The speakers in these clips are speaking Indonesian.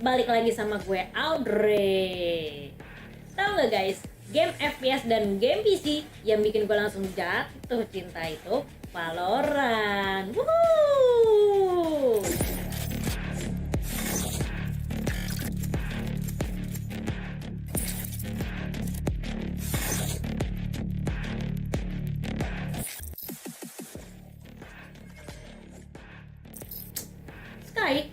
balik lagi sama gue Audrey. Tahu nggak guys, game FPS dan game PC yang bikin gue langsung jatuh cinta itu Valorant. Woohoo! Sky,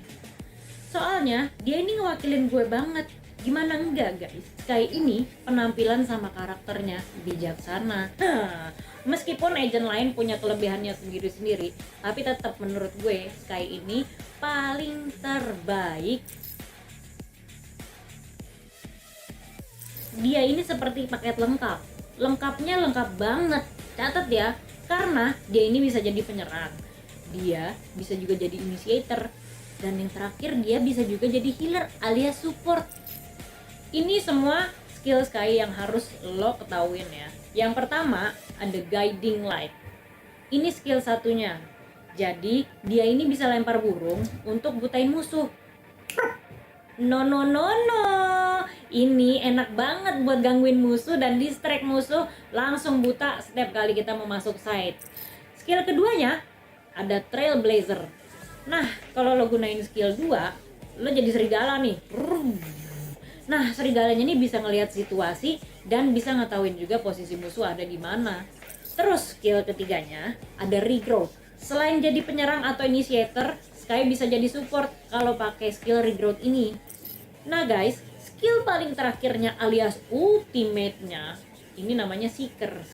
soalnya dia ini ngewakilin gue banget. Gimana enggak guys, Sky ini penampilan sama karakternya bijaksana. Meskipun agent lain punya kelebihannya sendiri-sendiri, tapi tetap menurut gue Sky ini paling terbaik. Dia ini seperti paket lengkap. Lengkapnya lengkap banget. Catat ya, karena dia ini bisa jadi penyerang, dia bisa juga jadi initiator, dan yang terakhir dia bisa juga jadi healer alias support. Ini semua skill Sky yang harus lo ketahuin ya. Yang pertama ada guiding light. Ini skill satunya. Jadi dia ini bisa lempar burung untuk butain musuh. No no no no. Ini enak banget buat gangguin musuh dan distract musuh langsung buta setiap kali kita mau masuk site. Skill keduanya ada Trailblazer. Nah, kalau lo gunain skill 2, lo jadi serigala nih. Nah, serigalanya ini bisa ngelihat situasi dan bisa ngetahuin juga posisi musuh ada di mana. Terus skill ketiganya ada Regrowth. Selain jadi penyerang atau initiator, Sky bisa jadi support kalau pakai skill Regrowth ini. Nah guys, skill paling terakhirnya alias ultimate-nya ini namanya Seeker.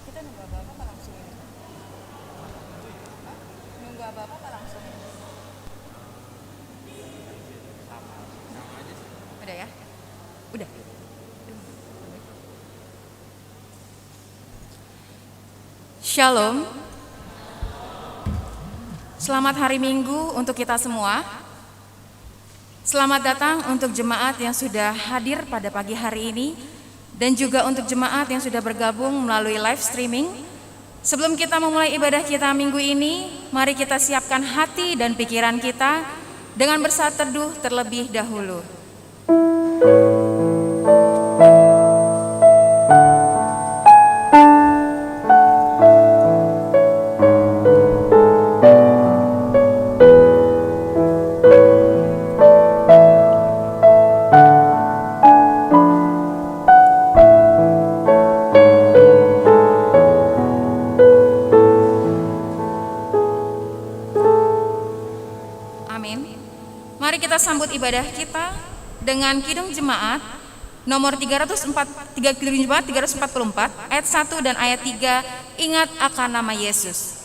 Kita nunggu apa-apa apa langsung ini? Hah? Nunggu apa-apa apa langsung ini? Udah ya? Udah. Shalom. Selamat hari Minggu untuk kita semua. Selamat datang untuk jemaat yang sudah hadir pada pagi hari ini dan juga untuk jemaat yang sudah bergabung melalui live streaming. Sebelum kita memulai ibadah kita minggu ini, mari kita siapkan hati dan pikiran kita dengan bersaat teduh terlebih dahulu. Mari kita sambut ibadah kita dengan Kidung Jemaat nomor 344 ayat 1 dan ayat 3, ingat akan nama Yesus.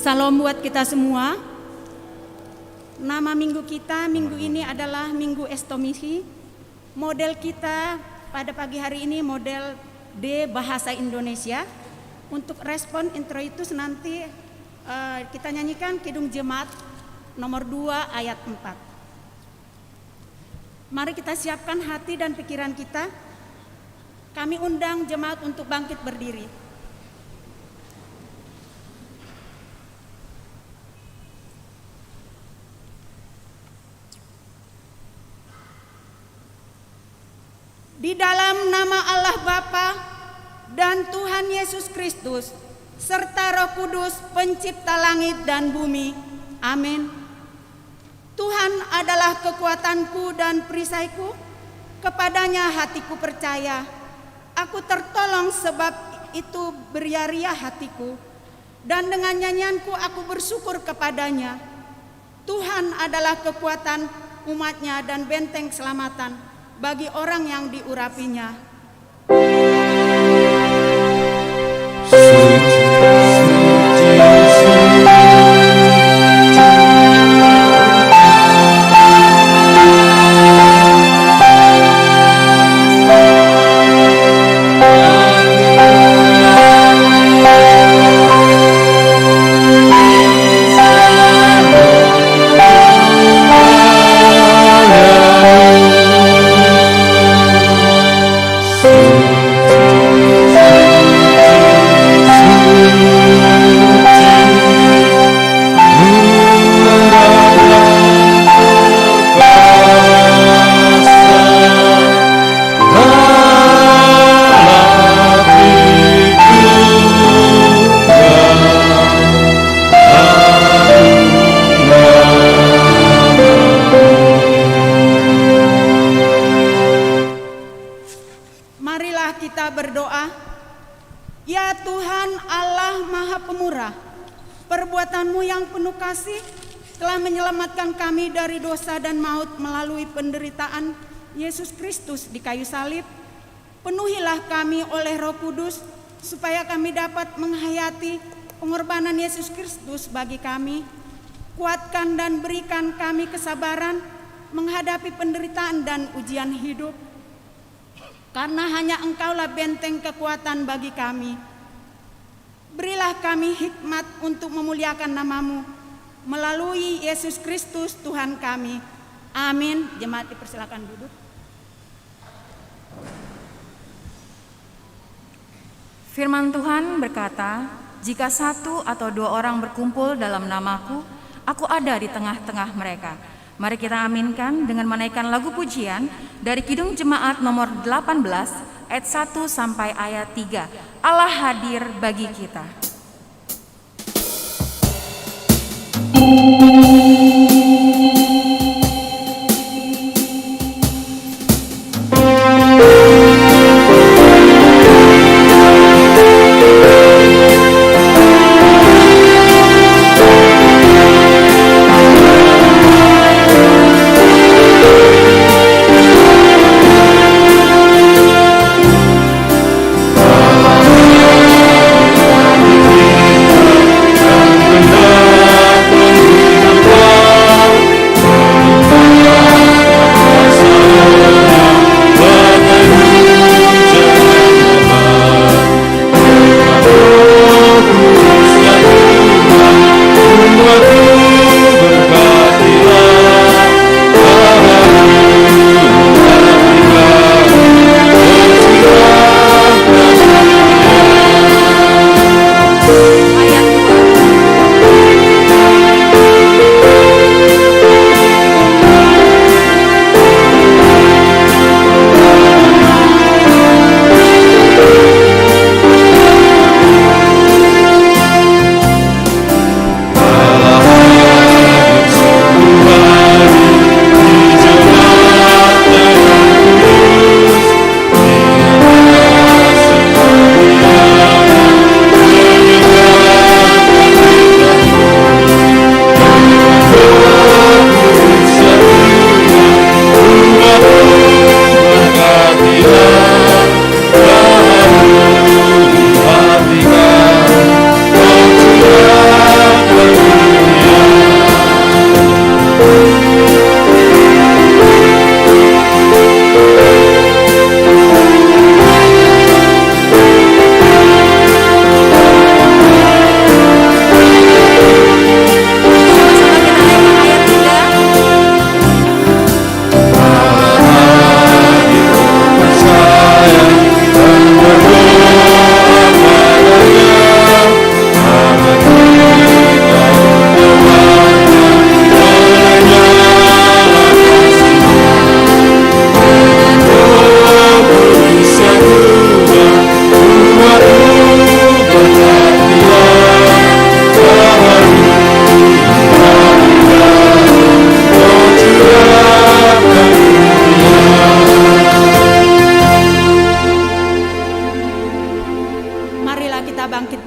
Salam buat kita semua. Nama minggu kita minggu ini adalah Minggu Estomisi. Model kita pada pagi hari ini model D bahasa Indonesia. Untuk respon introitus nanti kita nyanyikan Kidung Jemaat nomor 2 ayat 4. Mari kita siapkan hati dan pikiran kita. Kami undang jemaat untuk bangkit berdiri. Di dalam nama Allah Bapa dan Tuhan Yesus Kristus serta Roh Kudus pencipta langit dan bumi. Amin. Tuhan adalah kekuatanku dan perisaiku, kepadanya hatiku percaya. Aku tertolong sebab itu beria-ria hatiku, dan dengan nyanyianku aku bersyukur kepadanya. Tuhan adalah kekuatan umatnya dan benteng keselamatan bagi orang yang diurapinya. Ya Tuhan Allah Maha Pemurah, perbuatan-Mu yang penuh kasih telah menyelamatkan kami dari dosa dan maut melalui penderitaan Yesus Kristus di kayu salib. Penuhilah kami oleh Roh Kudus supaya kami dapat menghayati pengorbanan Yesus Kristus bagi kami. Kuatkan dan berikan kami kesabaran menghadapi penderitaan dan ujian hidup. Karena hanya Engkaulah benteng kekuatan bagi kami. Berilah kami hikmat untuk memuliakan nama-Mu melalui Yesus Kristus Tuhan kami. Amin. Jemaat dipersilakan duduk. Firman Tuhan berkata, jika 1 atau 2 orang berkumpul dalam nama-Ku, Aku ada di tengah-tengah mereka. Mari kita aminkan dengan menaikkan lagu pujian dari Kidung Jemaat nomor 18 ayat 1 sampai ayat 3. Allah hadir bagi kita.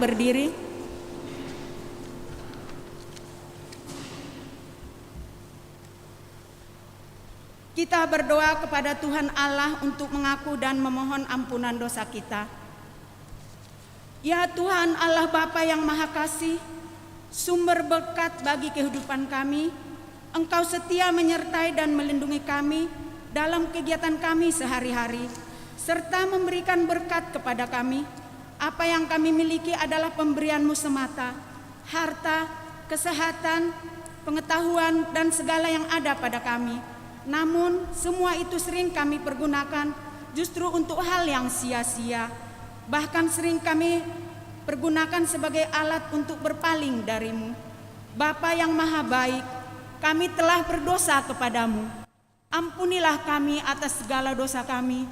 berdiri. Kita berdoa kepada Tuhan Allah untuk mengaku dan memohon ampunan dosa kita. Ya Tuhan Allah Bapa yang Maha Kasih, sumber berkat bagi kehidupan kami, Engkau setia menyertai dan melindungi kami dalam kegiatan kami sehari-hari, serta memberikan berkat kepada kami. Apa yang kami miliki adalah pemberian-Mu semata, harta, kesehatan, pengetahuan, dan segala yang ada pada kami. Namun semua itu sering kami pergunakan justru untuk hal yang sia-sia. Bahkan sering kami pergunakan sebagai alat untuk berpaling dari-Mu. Bapa yang Maha Baik, kami telah berdosa kepadamu. Ampunilah kami atas segala dosa kami.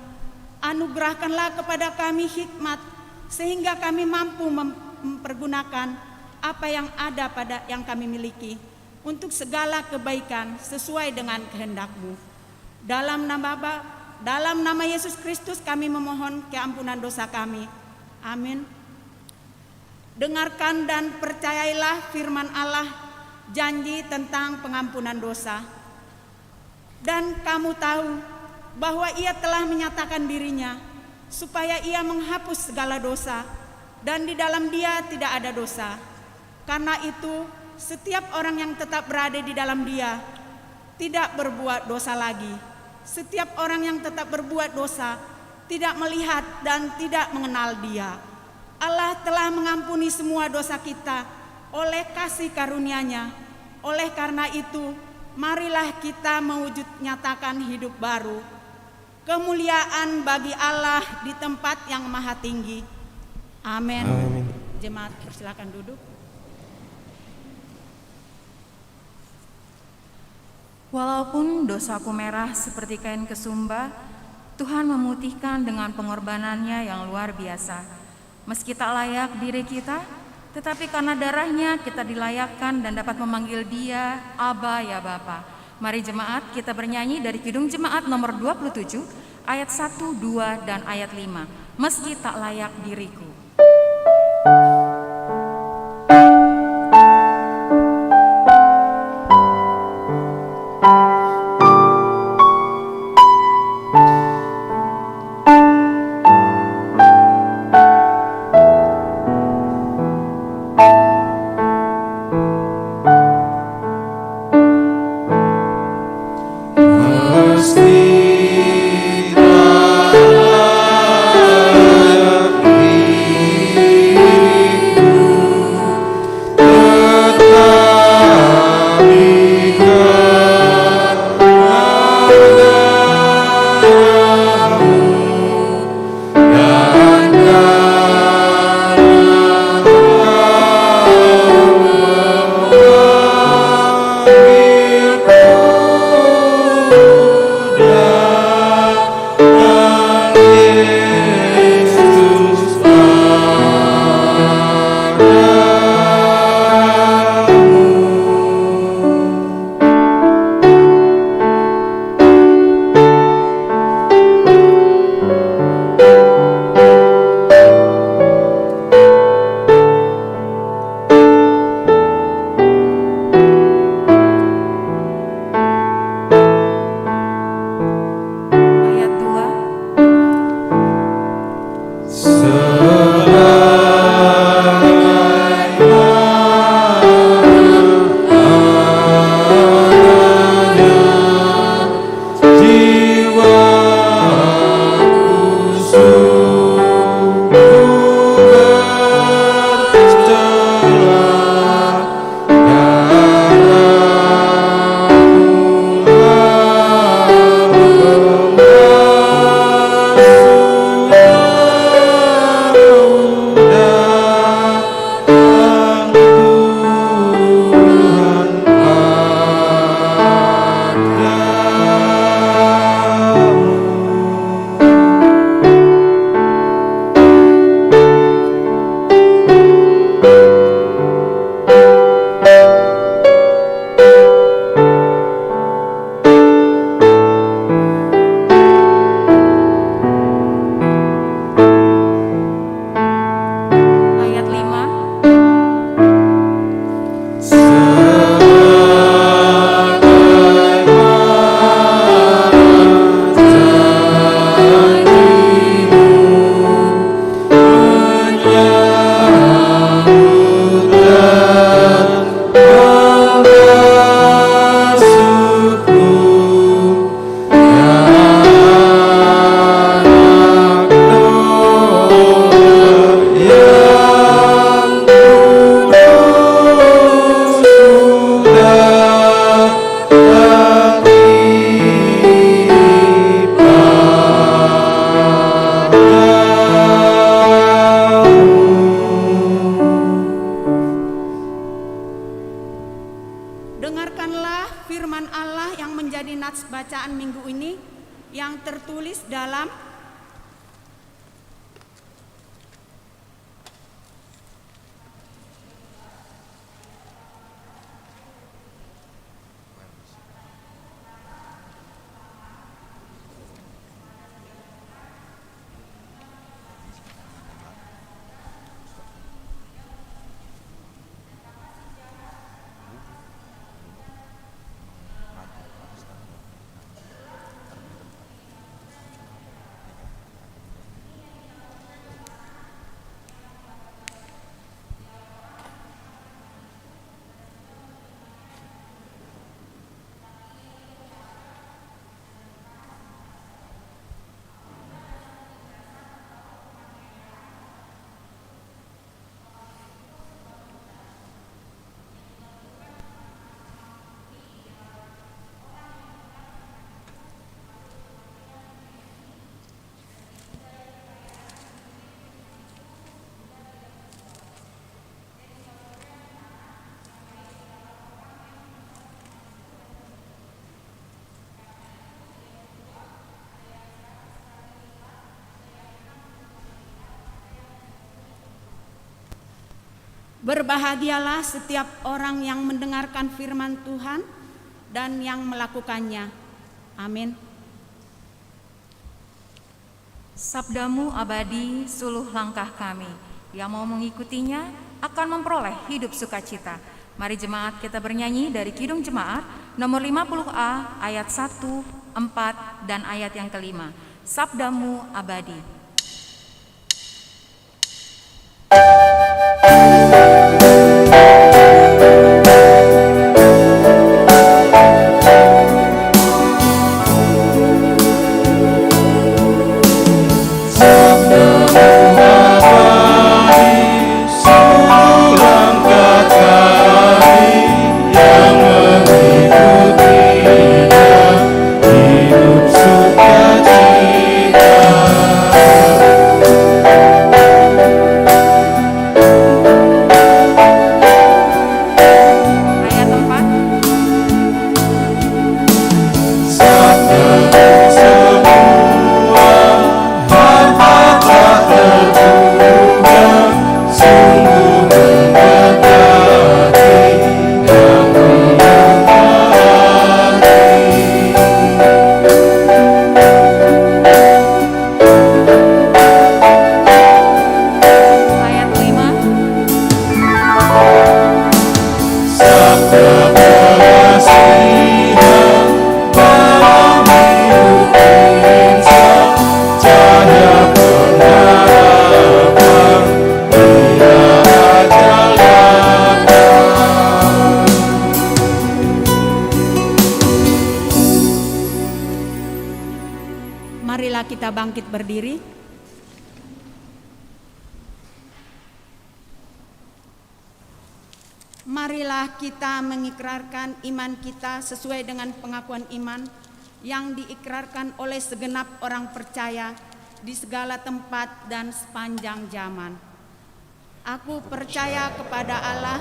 Anugerahkanlah kepada kami hikmat sehingga kami mampu mempergunakan apa yang ada pada yang kami miliki untuk segala kebaikan sesuai dengan kehendak-Mu. Dalam nama Yesus Kristus kami memohon keampunan dosa kami. Amin. Dengarkan dan percayailah firman Allah, janji tentang pengampunan dosa. Dan kamu tahu bahwa Ia telah menyatakan dirinya supaya Ia menghapus segala dosa, dan di dalam Dia tidak ada dosa. Karena itu setiap orang yang tetap berada di dalam Dia tidak berbuat dosa lagi. Setiap orang yang tetap berbuat dosa tidak melihat dan tidak mengenal Dia. Allah telah mengampuni semua dosa kita oleh kasih karunia-Nya. Oleh karena itu, marilah kita mewujud nyatakan hidup baru. Kemuliaan bagi Allah di tempat yang maha tinggi. Amin. Jemaat persilakan duduk. Walaupun dosaku merah seperti kain kesumba, Tuhan memutihkan dengan pengorbanannya yang luar biasa. Meski tak layak diri kita, tetapi karena darahnya kita dilayakkan dan dapat memanggil Dia Aba ya Bapa. Mari jemaat kita bernyanyi dari Kidung Jemaat nomor 27 ayat 1, 2, dan ayat 5. Meski tak layak diriku. yang tertulis dalam berbahagialah setiap orang yang mendengarkan firman Tuhan dan yang melakukannya. Amin. Sabdamu abadi suluh langkah kami, yang mau mengikutinya akan memperoleh hidup sukacita. Mari jemaat kita bernyanyi dari Kidung Jemaat nomor 50A ayat 1, 4, dan ayat yang kelima. Sabdamu abadi. Marilah kita bangkit berdiri. Marilah kita mengikrarkan iman kita sesuai dengan pengakuan iman yang diikrarkan oleh segenap orang percaya di segala tempat dan sepanjang zaman. Aku percaya kepada Allah,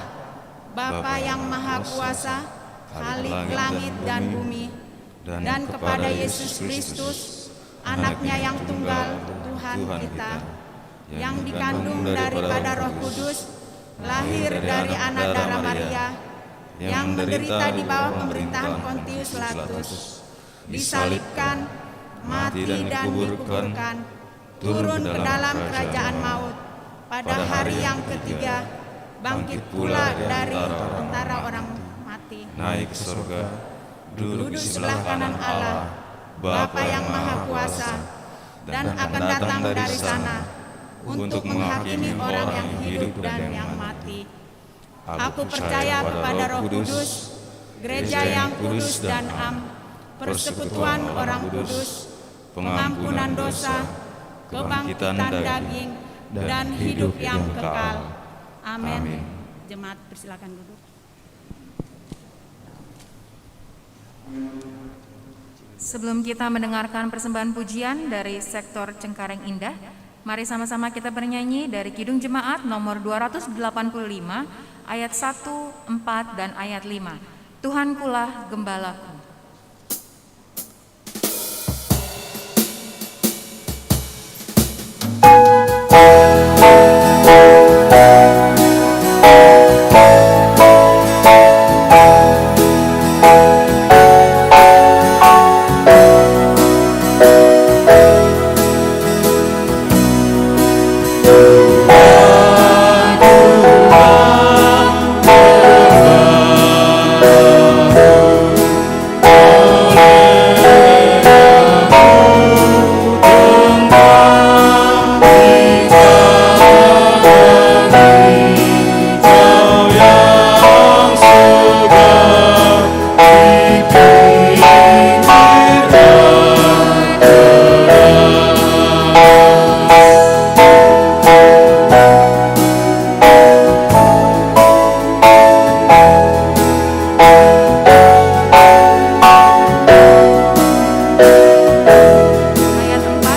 Bapa yang Maha Kuasa, Khalik langit dan bumi, dan kepada Yesus Kristus, Anaknya yang tunggal, Tuhan kita, yang dikandung daripada Roh Kudus, lahir dari anak darah Maria, yang menderita di bawah pemerintahan Pontius Pilatus, disalibkan, mati dan dikuburkan, turun ke dalam kerajaan maut, pada hari yang ketiga bangkit pula dari antara orang mati, naik ke surga, duduk di sebelah kanan Allah, Bapa yang Maha Kuasa, dan akan datang dari sana untuk menghakimi orang yang hidup dan yang mati. Aku percaya kepada Roh Kudus, gereja yang kudus dan am, persekutuan orang kudus, pengampunan dosa, kebangkitan daging, dan hidup yang kekal. Amin. Jemaat persilakan duduk. Sebelum kita mendengarkan persembahan pujian dari sektor Cengkareng Indah, mari sama-sama kita bernyanyi dari Kidung Jemaat nomor 285 ayat 1, 4, dan ayat 5. Tuhankulah gembalaku. Ayat 4.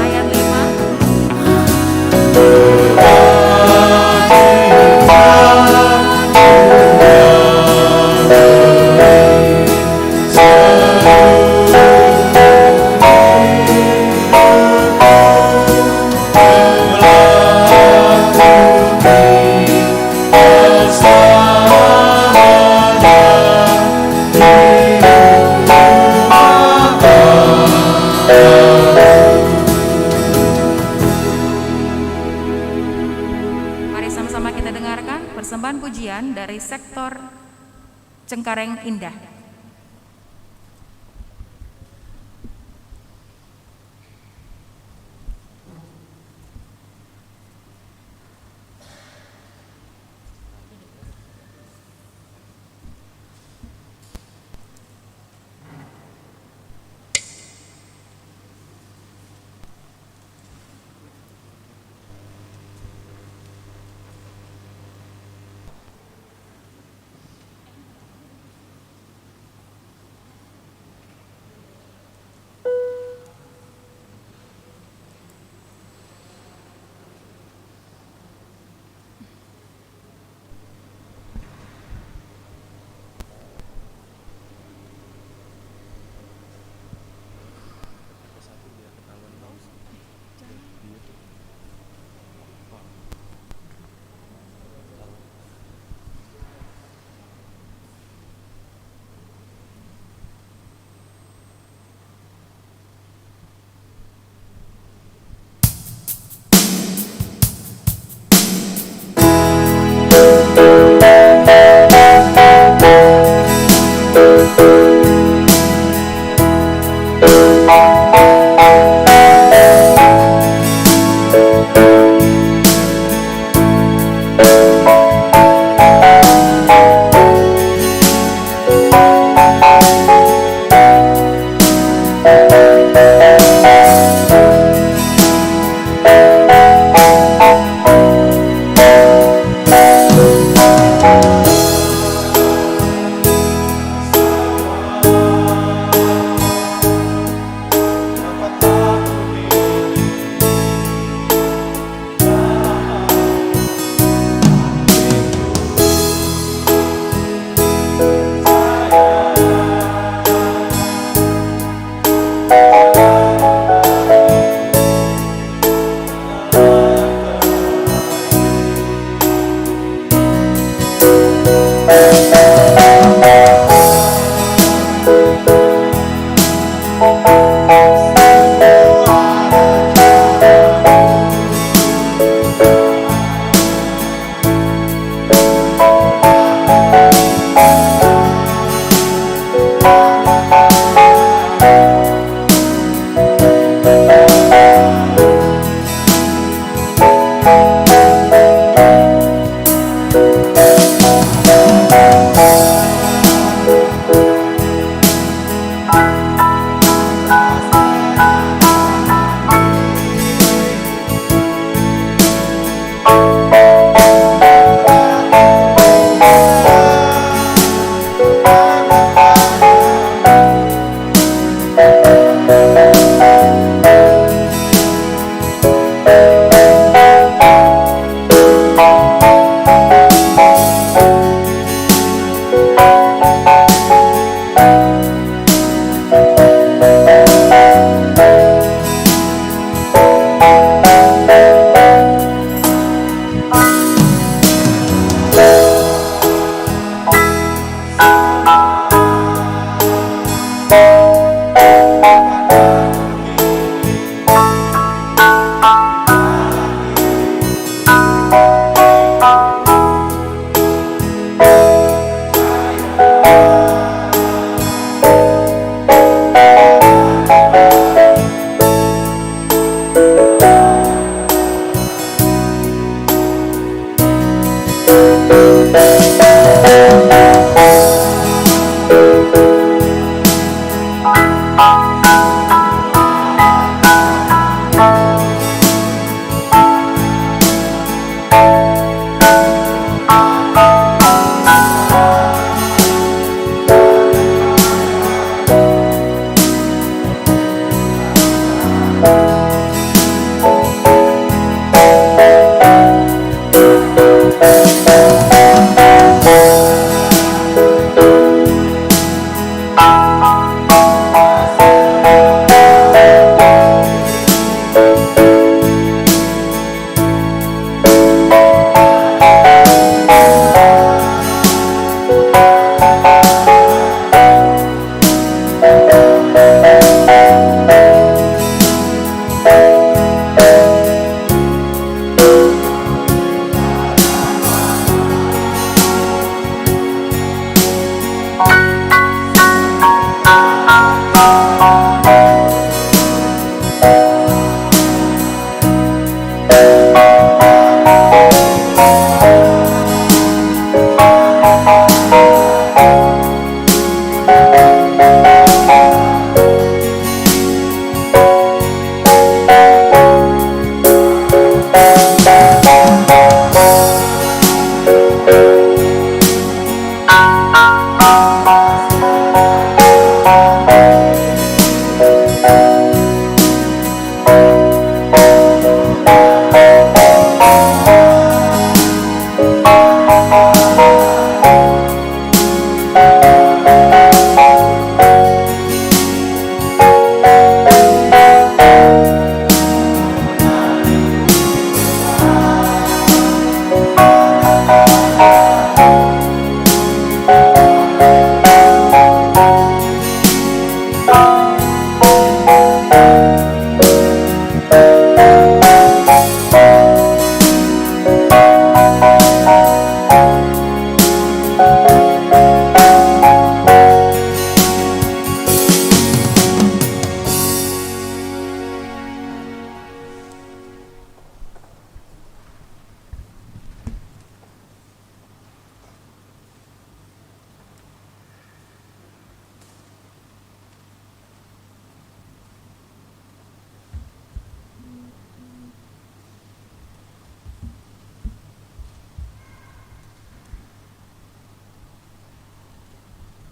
Ayat 5. Mari sama-sama kita dengarkan persembahan pujian dari sektor Cengkareng Indah.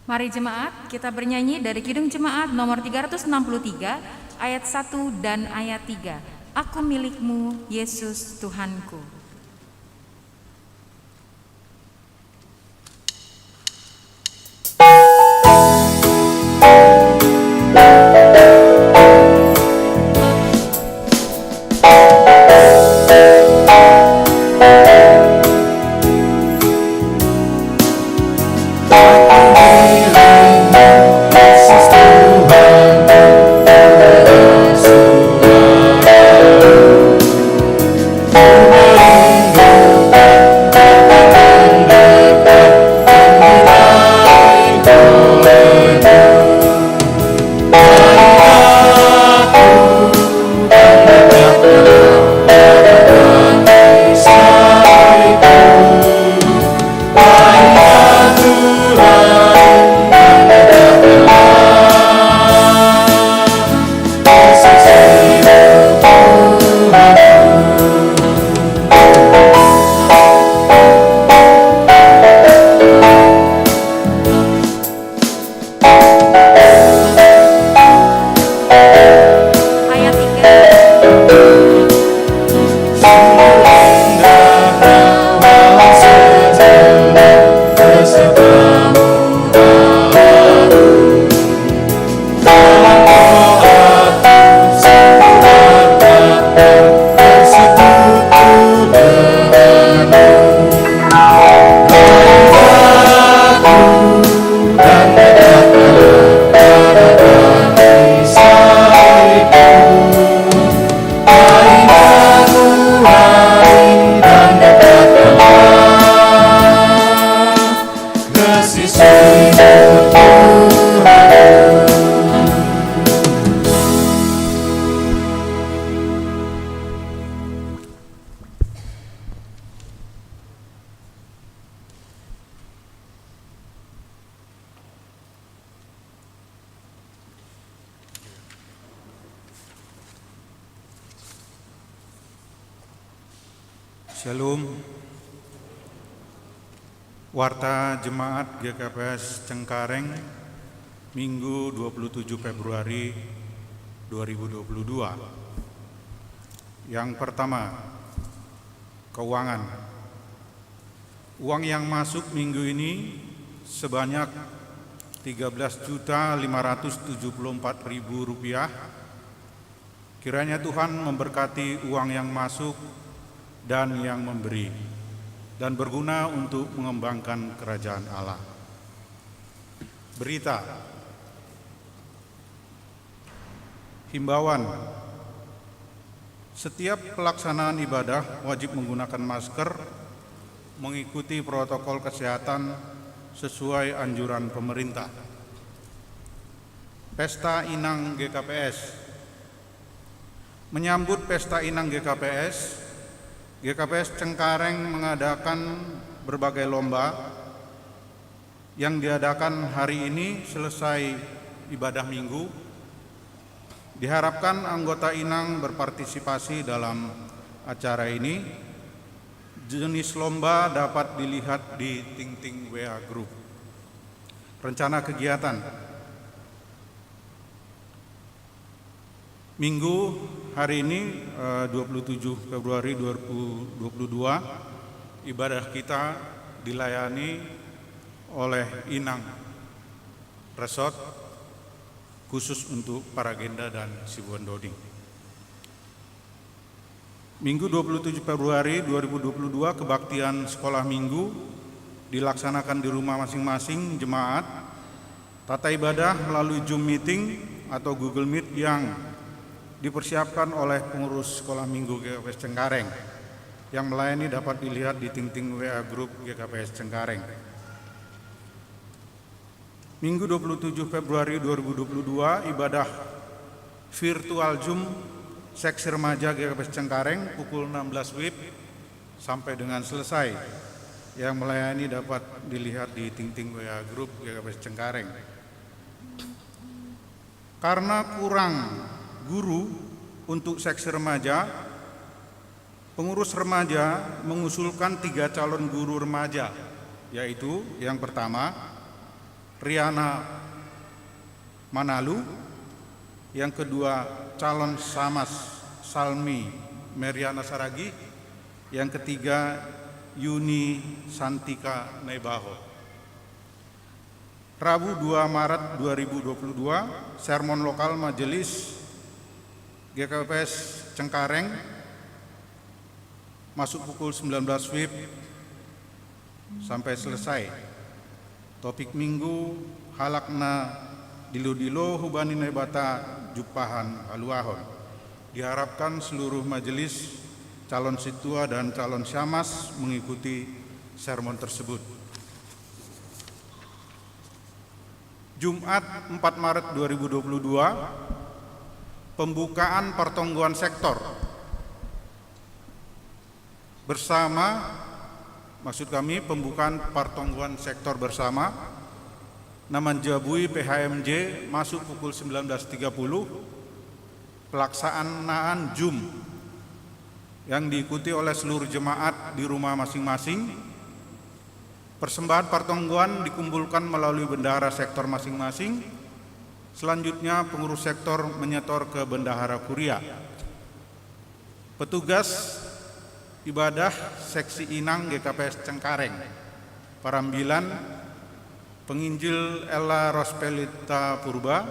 Mari jemaat, kita bernyanyi dari Kidung Jemaat nomor 363, ayat 1 dan ayat 3. Aku milikmu, Yesus Tuhanku. Shalom. Warta Jemaat GKPS Cengkareng, Minggu 27 Februari 2022. Yang pertama, keuangan. Uang yang masuk minggu ini sebanyak Rp13.574.000. Kiranya Tuhan memberkati uang yang masuk dan yang memberi, dan berguna untuk mengembangkan kerajaan Allah. Berita, himbauan, setiap pelaksanaan ibadah wajib menggunakan masker, mengikuti protokol kesehatan sesuai anjuran pemerintah. Pesta Inang GKPS. Menyambut Pesta Inang GKPS Cengkareng mengadakan berbagai lomba yang diadakan hari ini selesai ibadah minggu. Diharapkan anggota Inang berpartisipasi dalam acara ini. Jenis lomba dapat dilihat di Ting-Ting WA Group. Rencana kegiatan Minggu hari ini 27 Februari 2022, ibadah kita dilayani oleh Inang Resort khusus untuk Paragenda dan Sibuan Doding. Minggu 27 Februari 2022, kebaktian sekolah minggu dilaksanakan di rumah masing-masing jemaat. Tata ibadah melalui Zoom meeting atau Google Meet yang dipersiapkan oleh pengurus sekolah minggu GKPS Cengkareng. Yang melayani dapat dilihat di Ting-Ting WA Group GKPS Cengkareng. Minggu 27 Februari 2022, ibadah virtual Zoom Seksi Remaja GKPS Cengkareng pukul 16 WIB sampai dengan selesai. Yang melayani dapat dilihat di Ting-Ting WA Group GKPS Cengkareng. Karena kurang guru untuk seksi remaja, pengurus remaja mengusulkan 3 calon guru remaja, yaitu yang pertama Riana Manalu. Yang kedua, calon Samas Salmi Meriana Saragi. Yang ketiga, Yuni Santika Nebaho. Rabu 2 Maret 2022, sermon lokal Majelis GKPS Cengkareng masuk pukul 19 WIB sampai selesai. Topik minggu halakna dilo-dilo hubani nebata jupahan haluahon. Diharapkan seluruh majelis, calon situa dan calon syamas mengikuti sermon tersebut. Jumat 4 Maret 2022, pembukaan pertongguan sektor bersama, maksud kami pembukaan pertongguan sektor bersama Namanjabui PHMJ masuk pukul 19.30, pelaksanaan Jum yang diikuti oleh seluruh jemaat di rumah masing-masing. Persembahan pertongguan dikumpulkan melalui bendahara sektor masing-masing. Selanjutnya pengurus sektor menyetor ke bendahara kuria. Petugas ibadah seksi Inang GKPS Cengkareng, Parambilan, penginjil Ella Rospelita Purba,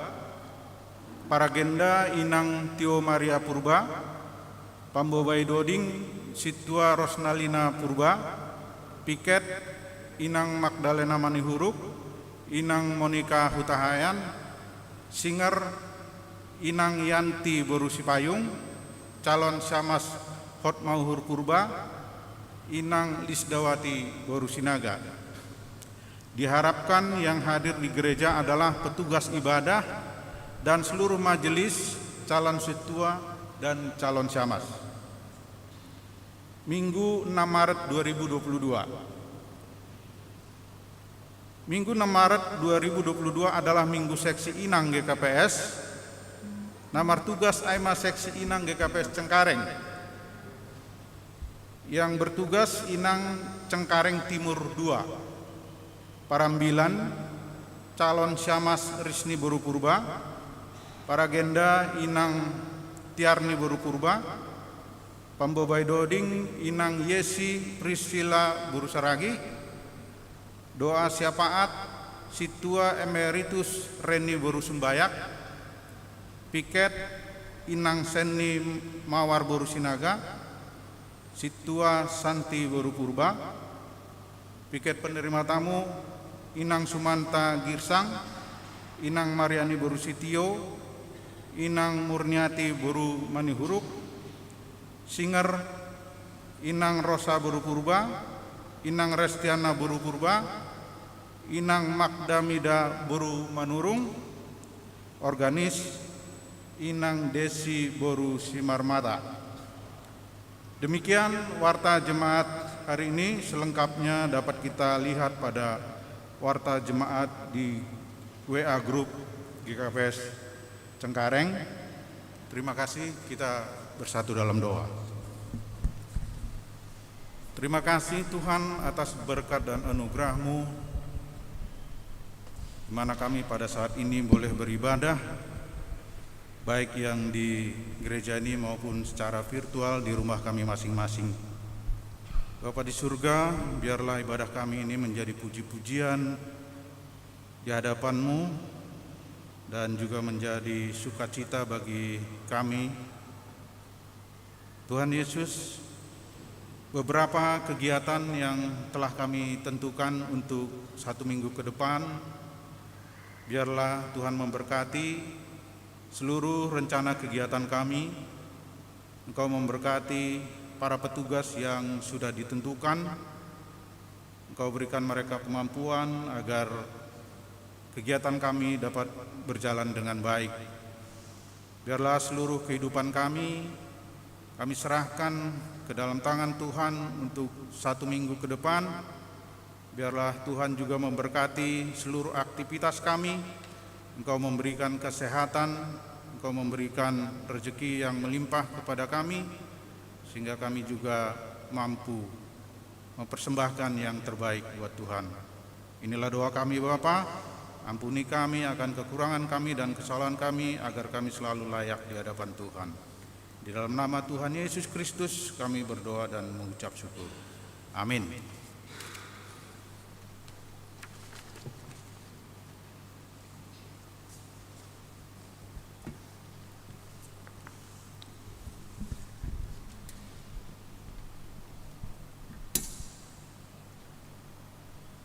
Paragenda Inang Tio Maria Purba, Pambobai Doding Situa Rosnalina Purba, Piket Inang Magdalena Manihuruk, Inang Monika Hutahayan, Singer Inang Yanti Borusipayung, calon Syamas Hotmauhur Purba, Inang Lisdawati Borusinaga. Diharapkan yang hadir di gereja adalah petugas ibadah dan seluruh majelis, calon situa dan calon syamas. Minggu 6 Maret 2022. Minggu 6 Maret 2022 adalah Minggu Seksi Inang GKPS. Namar tugas AIMA Seksi Inang GKPS Cengkareng. Yang bertugas Inang Cengkareng Timur 2. Parambilan, calon Syamas Risni Boru Purba. Paragenda Inang Tiarni Boru Purba. Pambobai Doding Inang Yesi Priscilla Boru Saragi. Doa syafaat Situa Emeritus Reni Boru Sumbayak, Piket Inang Seni Mawar Boru Sinaga, Situa Santi Boru Purba, Piket penerima tamu Inang Sumanta Girsang, Inang Mariani Boru Sitio, Inang Murniati Boru Manihuruk, Singer Inang Rosa Boru Purba, Inang Restiana Boru Purba, Inang Magdamida Boru Manurung, organis Inang Desi Boru Simarmata. Demikian warta jemaat hari ini, selengkapnya dapat kita lihat pada warta jemaat di WA Group GKPS Cengkareng. Terima kasih, kita bersatu dalam doa. Terima kasih Tuhan atas berkat dan anugerah-Mu, di mana kami pada saat ini boleh beribadah, baik yang di gereja ini maupun secara virtual di rumah kami masing-masing. Bapa di surga, biarlah ibadah kami ini menjadi puji-pujian di hadapan-Mu dan juga menjadi sukacita bagi kami. Tuhan Yesus, beberapa kegiatan yang telah kami tentukan untuk 1 minggu ke depan, biarlah Tuhan memberkati seluruh rencana kegiatan kami. Engkau memberkati para petugas yang sudah ditentukan. Engkau berikan mereka kemampuan agar kegiatan kami dapat berjalan dengan baik. Biarlah seluruh kehidupan kami serahkan ke dalam tangan Tuhan untuk 1 minggu ke depan. Biarlah Tuhan juga memberkati seluruh aktivitas kami. Engkau memberikan kesehatan, Engkau memberikan rezeki yang melimpah kepada kami, sehingga kami juga mampu mempersembahkan yang terbaik buat Tuhan. Inilah doa kami Bapa, Ampuni kami akan kekurangan kami dan kesalahan kami, agar kami selalu layak di hadapan Tuhan. Di dalam nama Tuhan Yesus Kristus kami berdoa dan mengucap syukur. Amin.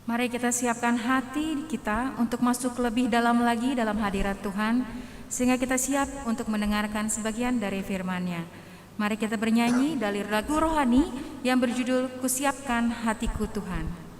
Mari kita siapkan hati kita untuk masuk lebih dalam lagi dalam hadirat Tuhan, sehingga kita siap untuk mendengarkan sebagian dari firman-Nya. Mari kita bernyanyi dari lagu rohani yang berjudul Kusiapkan Hatiku Tuhan.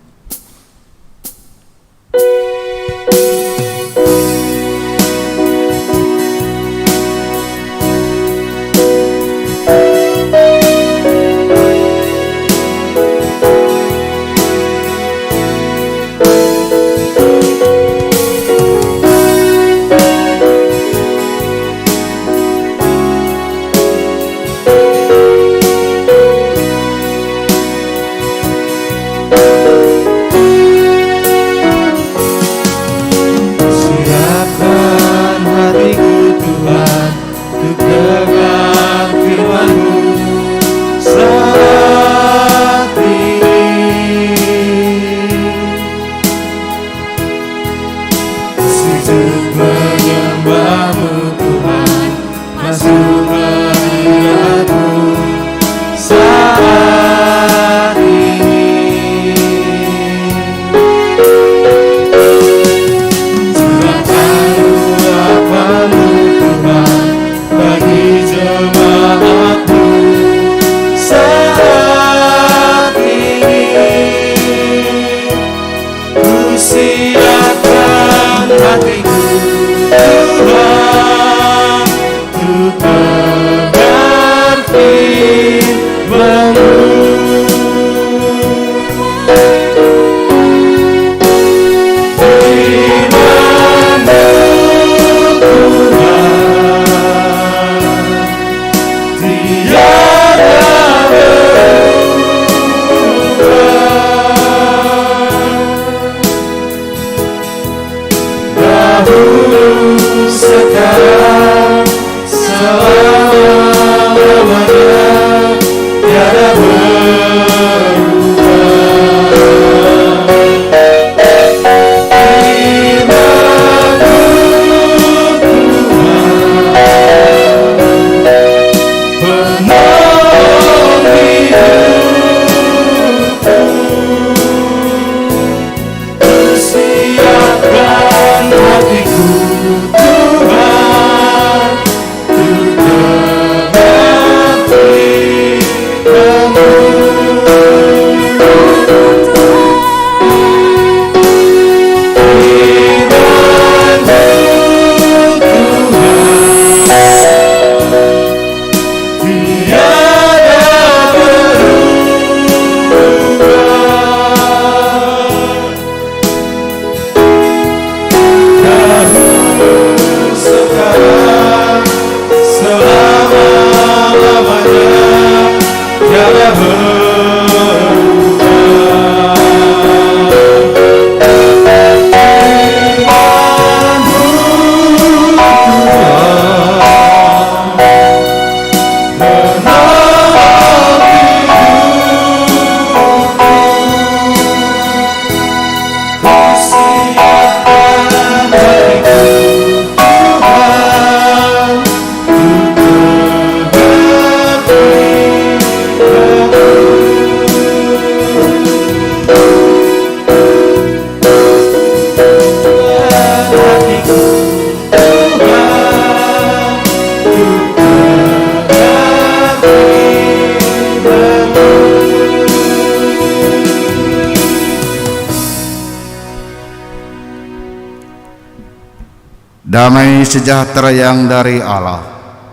Damai sejahtera yang dari Allah,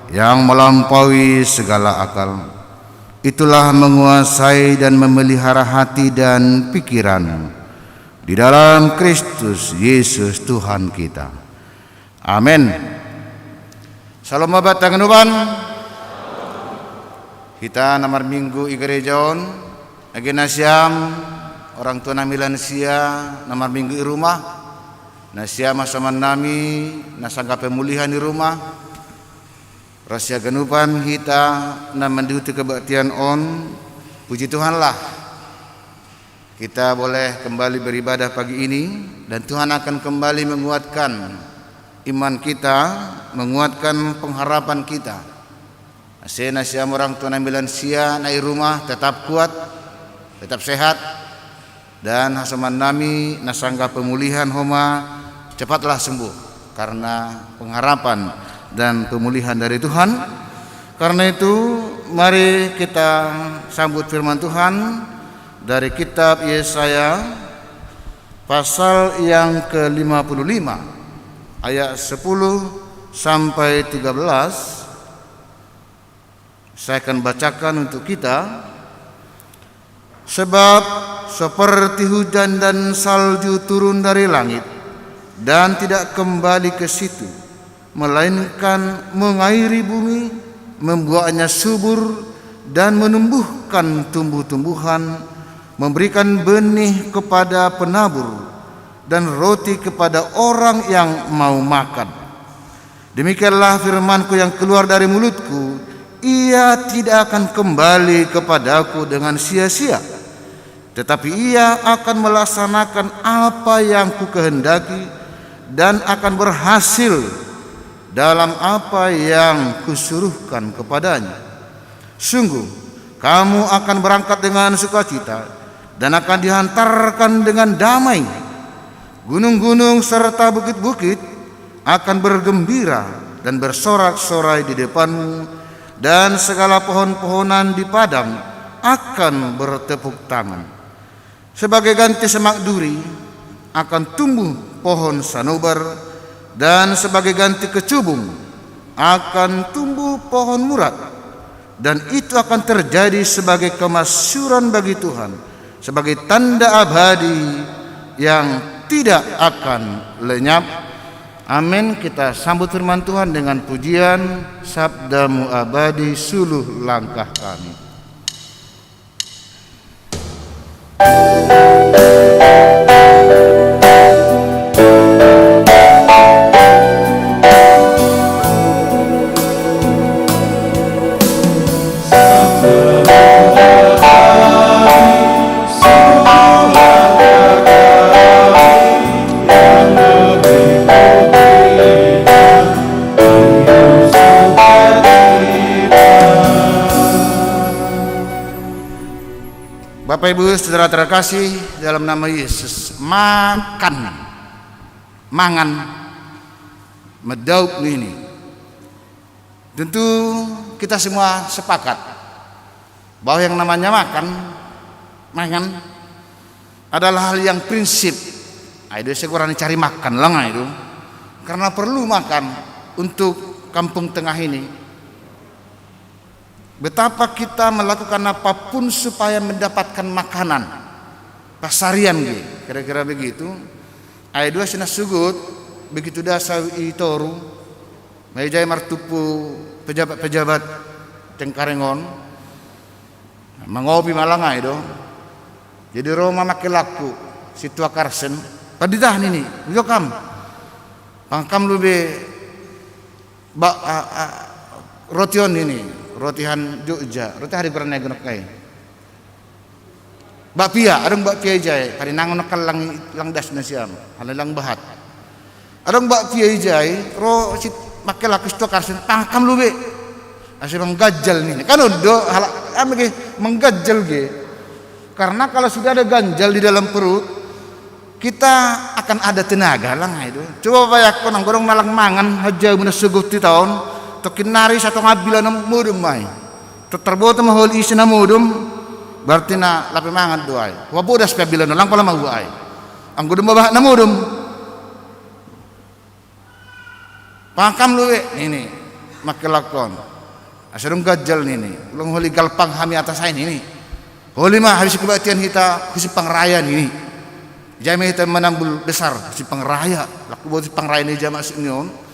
yang melampaui segala akal, itulah menguasai dan memelihara hati dan pikiran di dalam Kristus Yesus Tuhan kita. Amin. Salam obat tanganuban. Kita nomor minggu igerejaon, agena siam orang tua namilan sia nomor minggu i rumah. Nasia masaman nami nasangka pemulihan di rumah rahasia genupan kita na mendiuti kebaktian on. Puji Tuhanlah kita boleh kembali beribadah pagi ini dan Tuhan akan kembali menguatkan iman kita, menguatkan pengharapan kita. Nasia orang tua nambilan sia nai rumah tetap kuat, tetap sehat, dan hasaman nami nasangka pemulihan homa cepatlah sembuh karena pengharapan dan pemulihan dari Tuhan. Karena itu mari kita sambut firman Tuhan dari kitab Yesaya pasal yang ke-55 ayat 10 sampai 13. Saya akan bacakan untuk kita. Sebab seperti hujan dan salju turun dari langit dan tidak kembali ke situ, melainkan mengairi bumi, membuatnya subur dan menumbuhkan tumbuh-tumbuhan, memberikan benih kepada penabur dan roti kepada orang yang mau makan. Demikianlah firman-Ku yang keluar dari mulut-Ku, ia tidak akan kembali kepadaku dengan sia-sia, tetapi ia akan melaksanakan apa yang Ku kehendaki dan akan berhasil dalam apa yang Kusuruhkan kepadanya. Sungguh kamu akan berangkat dengan sukacita dan akan dihantarkan dengan damai. Gunung-gunung serta bukit-bukit akan bergembira dan bersorak-sorai di depanmu, dan segala pohon-pohonan di padang akan bertepuk tangan. Sebagai ganti semak duri akan tumbuh pohon sanobar, dan sebagai ganti kecubung akan tumbuh pohon murad. Dan itu akan terjadi sebagai kemasyuran bagi Tuhan, sebagai tanda abadi yang tidak akan lenyap. Amin. Kita sambut firman Tuhan dengan pujian Sabdamu abadi suluh langkah kami. Bapak Ibu saudara terkasih dalam nama Yesus, mangan medauk ini. Tentu kita semua sepakat bahwa yang namanya mangan adalah hal yang prinsip. Itu sekurang cari makan lah itu, karena perlu makan untuk kampung tengah ini. Betapa kita melakukan apapun supaya mendapatkan makanan pasarian gitu, kira-kira begitu. Ayat 2 sina sugut begitu dasar itoru mejai martupu pejabat-pejabat Tengkarengon mengopi malanga itu. Jadi Roma makin laku situa karsen padidah ini yokam pangkam lube rotion ini rotihan Jogja, roti hari pernah genak kai. Bakpia, adang bakpia jai, hari nangon nakal lang das na siam, halalang bahat. Adang bakpia jai, ro sit makel aku sto karsen pangkam lube. Asal menggajal nih. Kan udah amge menggajal ge. Karena kalau sudah ada ganjal di dalam perut, kita akan ada tenaga lang itu. Coba bayak ko nang gorong malang mangan haja muna sugut ti taon. Tokin nari satu ngabila na mudum may. Terbuat mahol isi na mudum, berarti na lapi mangan doay. Wabudas kabila na lang pala mahuay. Ang gudum babah na mudum. Pangkam luwe ini makilakon. Asadong gajal nini. Ulong holi galpang hami atas ini. Holi mah habis kebaktian kita kusi pangrayan ini. Jami kita menambul besar kusi pangraya. Laku buat si pangraya ni jama sinyon.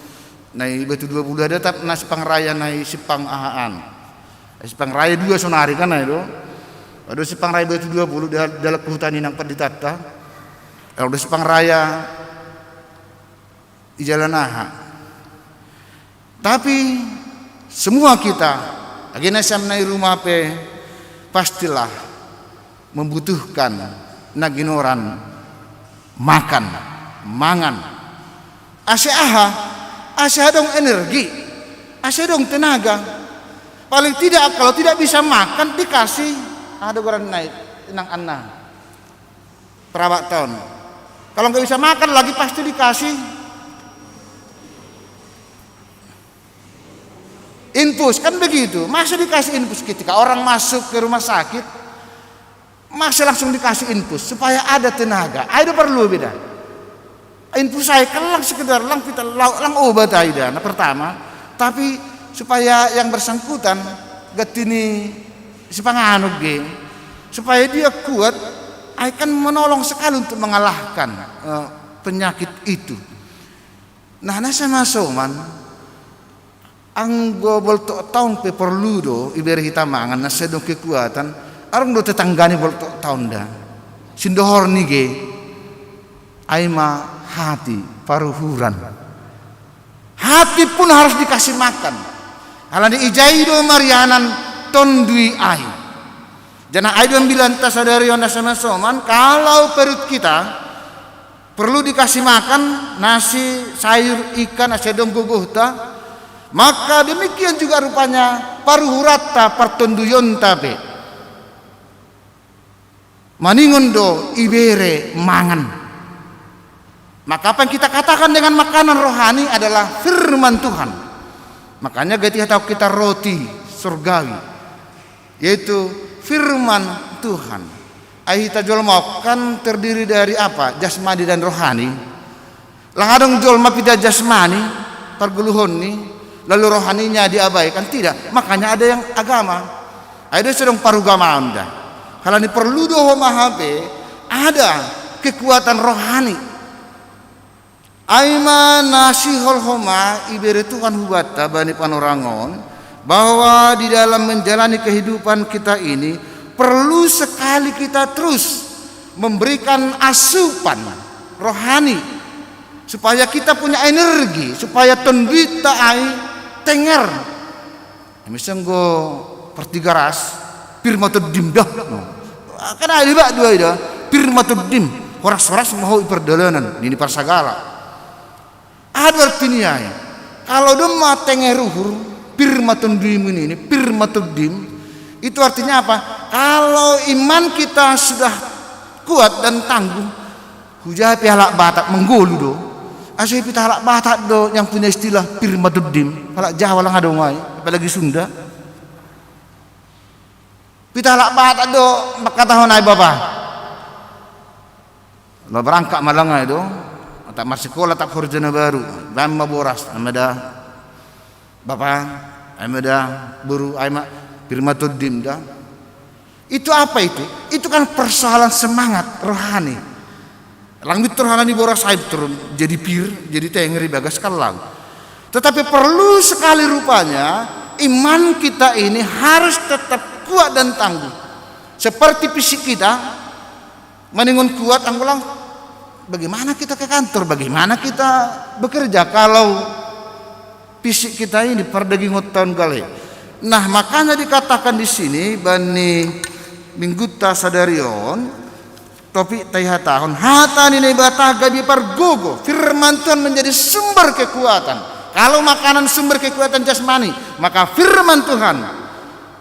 Nai batu 20 ada tap nasi pangraya nai sipang ahaan. Sipang raya 2 sonari kan itu. Aduh sipang raya batu 20 dalam hutan inang paditata. Kalau sipang raya di jalan aha. Tapi semua kita agena samnai rumah pe pastilah membutuhkan naginoran makan, mangan. Ase aha, ase dong energi, ase dong tenaga. Paling tidak kalau tidak bisa makan dikasih ada orang naik nang anna perawat tahun. Kalau nggak bisa makan lagi pasti dikasih infus, kan begitu. Masa dikasih infus ketika orang masuk ke rumah sakit, masa langsung dikasih infus supaya ada tenaga. Ada perlu beda. Infus saya kan lang sekedar lang obat aida. Nah pertama, tapi supaya yang bersangkutan getini sipanganu ge, supaya dia kuat, akan menolong sekali untuk mengalahkan penyakit itu. Nah, nasa masoman anggo bolto tahun pe perlu do iberi hitamangan na sedong kekuatan arong do tetanggani bolto tahun da sindohor nige aima hati paruhuran hati pun harus dikasih makan alani ijaido marianan tondui ai jana ai do bilang tasadari onda sama soman kalau perut kita perlu dikasih makan nasi sayur ikan asedong guguhta. Maka demikian juga rupanya paruhurata partonduyon tabe maningondo ibere mangan. Maka apa yang kita katakan dengan makanan rohani adalah firman Tuhan. Makanya kita roti surgawi, yaitu firman Tuhan. Ahita jolma kan terdiri dari apa? Jasmani dan rohani. Langadong jolma pida jasmani parguluhon nih lalu rohaninya diabaikan, tidak. Makanya ada yang agama, ada sedang parugama anda. Kalau ini perlu doa mahabe, ada kekuatan rohani. Aima nasihol homa ibere Tuhan hubata bani panorangon bahwa di dalam menjalani kehidupan kita ini perlu sekali kita terus memberikan asupan rohani supaya kita punya energi, supaya tondita ai tenger. Misal go pertigaras pirmatudim dah. Kan ada bak dua ida pirmatudim horas-horas mau perdalanan ini persagala. Ada artinya ya. Kalau doma tenger ruhur pirmatudim ini pirmatudim itu artinya apa? Kalau iman kita sudah kuat dan tangguh, hujah pihalak batak menggulu do. Asal kita halak batak do yang punya istilah pirmatudim, halak Jawa lang ada ngai, apalagi Sunda. Kita halak batak do makata honai bapa. Lo berangkat malangai do, tak masih sekolah tak horjana baru, bamba boras, amada bapa, amada buru, aima pirmatudim dah. Itu apa itu? Itu kan persoalan semangat rohani. Langit terhalani boras aib turun jadi pir, jadi tengeri bagas kalang. Tetapi perlu sekali rupanya iman kita ini harus tetap kuat dan tangguh. Seperti fisik kita meningun kuat anggulang. Bagaimana kita ke kantor? Bagaimana kita bekerja kalau fisik kita ini perdaging tahun kali? Nah, makanya dikatakan di sini bani mingguta sadarion topik taiha tahun hata nini bataga di pargogo firman Tuhan menjadi sumber kekuatan. Kalau makanan sumber kekuatan jasmani, maka firman Tuhan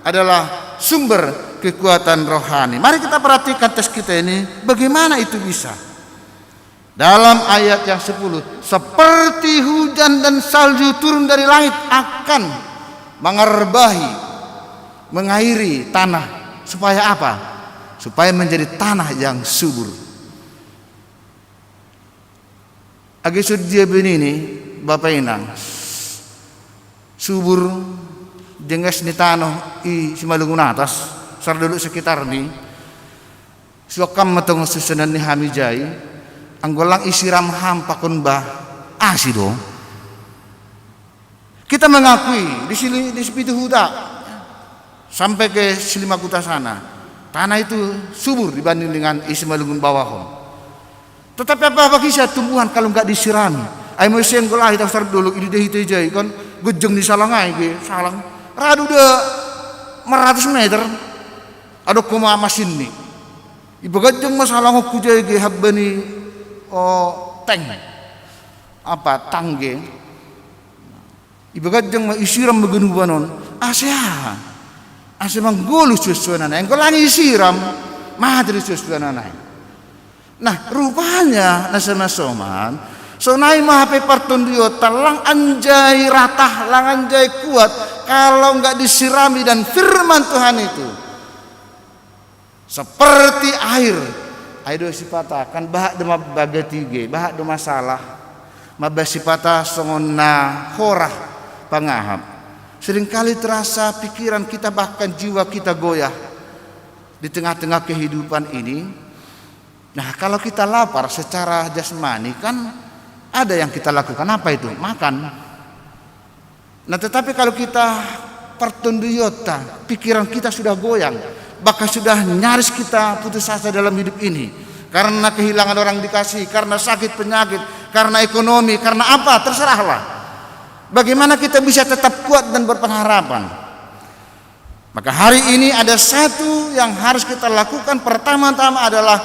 adalah sumber kekuatan rohani. Mari kita perhatikan teks kita ini, bagaimana itu bisa. Dalam ayat yang 10, seperti hujan dan salju turun dari langit akan mengerbahi, mengairi tanah supaya apa? Supaya menjadi tanah yang subur. Agesud dia begini, Bapak Inang, subur jengas ni tanah i simalungun atas, sardulu sekitar ni, suakam matong susunan ni hamijai, anggolang isiram hampakun bah asido. Kita mengakui di sini di Sepitu Huta sampai ke Silimakuta sana. Tanah itu subur dibanding dengan isi malungun bawahon. Tetapi apa kisah tumbuhan kalau nggak disirami, Ai mo senggol ai ta sar dulu ini deh itu jai kan gejeng di salang ai ge salang radu de 100 meter ada koma masin ni ibu gejeng masalah ku jai ge habbani tank apa tangge ibu gejeng ma isiram begenu banon asia manggolu susuana engko langi isiram madri susuana nah rupanya nasama soman sonai mahape partundio talang anjay ratah lang anjay kuat kalau enggak disirami dan firman Tuhan itu seperti air do sipata kan bahak dema bagatige bahak do masalah mabasipata songonna horah pangahap seringkali terasa pikiran kita bahkan jiwa kita goyah di tengah-tengah kehidupan ini. Nah kalau kita lapar secara jasmani kan ada yang kita lakukan, apa itu? Makan. Nah tetapi kalau kita pertunduyota, pikiran kita sudah goyang, bahkan sudah nyaris kita putus asa dalam hidup ini karena kehilangan orang dikasih, karena sakit penyakit, karena ekonomi, karena apa, terserahlah. Bagaimana kita bisa tetap kuat dan berpengharapan? Maka hari ini ada satu yang harus kita lakukan. Pertama-tama adalah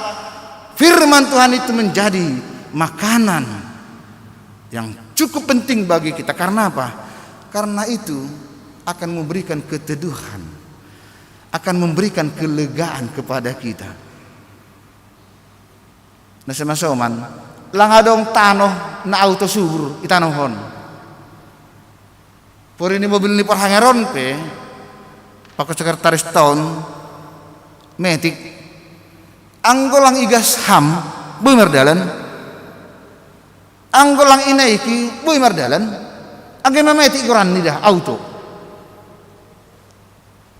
firman Tuhan itu menjadi makanan yang cukup penting bagi kita. Karena apa? Karena itu akan memberikan keteduhan, akan memberikan kelegaan kepada kita. Nah sama-sama langadong tanoh na auto subur itanohon. Por ini mobil ni perhangaron pe Pak Sekretaris tahun metik anggolang igas ham boy mardalan anggolang inaiki boy mardalan angge memetik koran nidah auto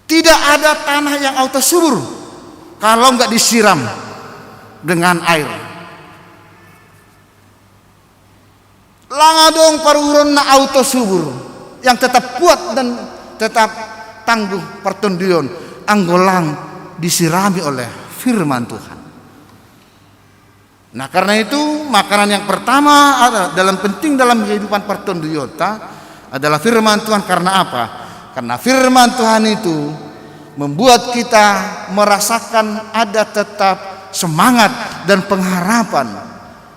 tidak ada tanah yang auto subur kalau enggak disiram dengan air. Langadong paruron na auto subur yang tetap kuat dan tetap tangguh pertundion anggolang disirami oleh firman Tuhan. Nah karena itu makanan yang pertama dalam penting dalam kehidupan pertundiota adalah firman Tuhan. Karena apa? Karena firman Tuhan itu membuat kita merasakan ada tetap semangat dan pengharapan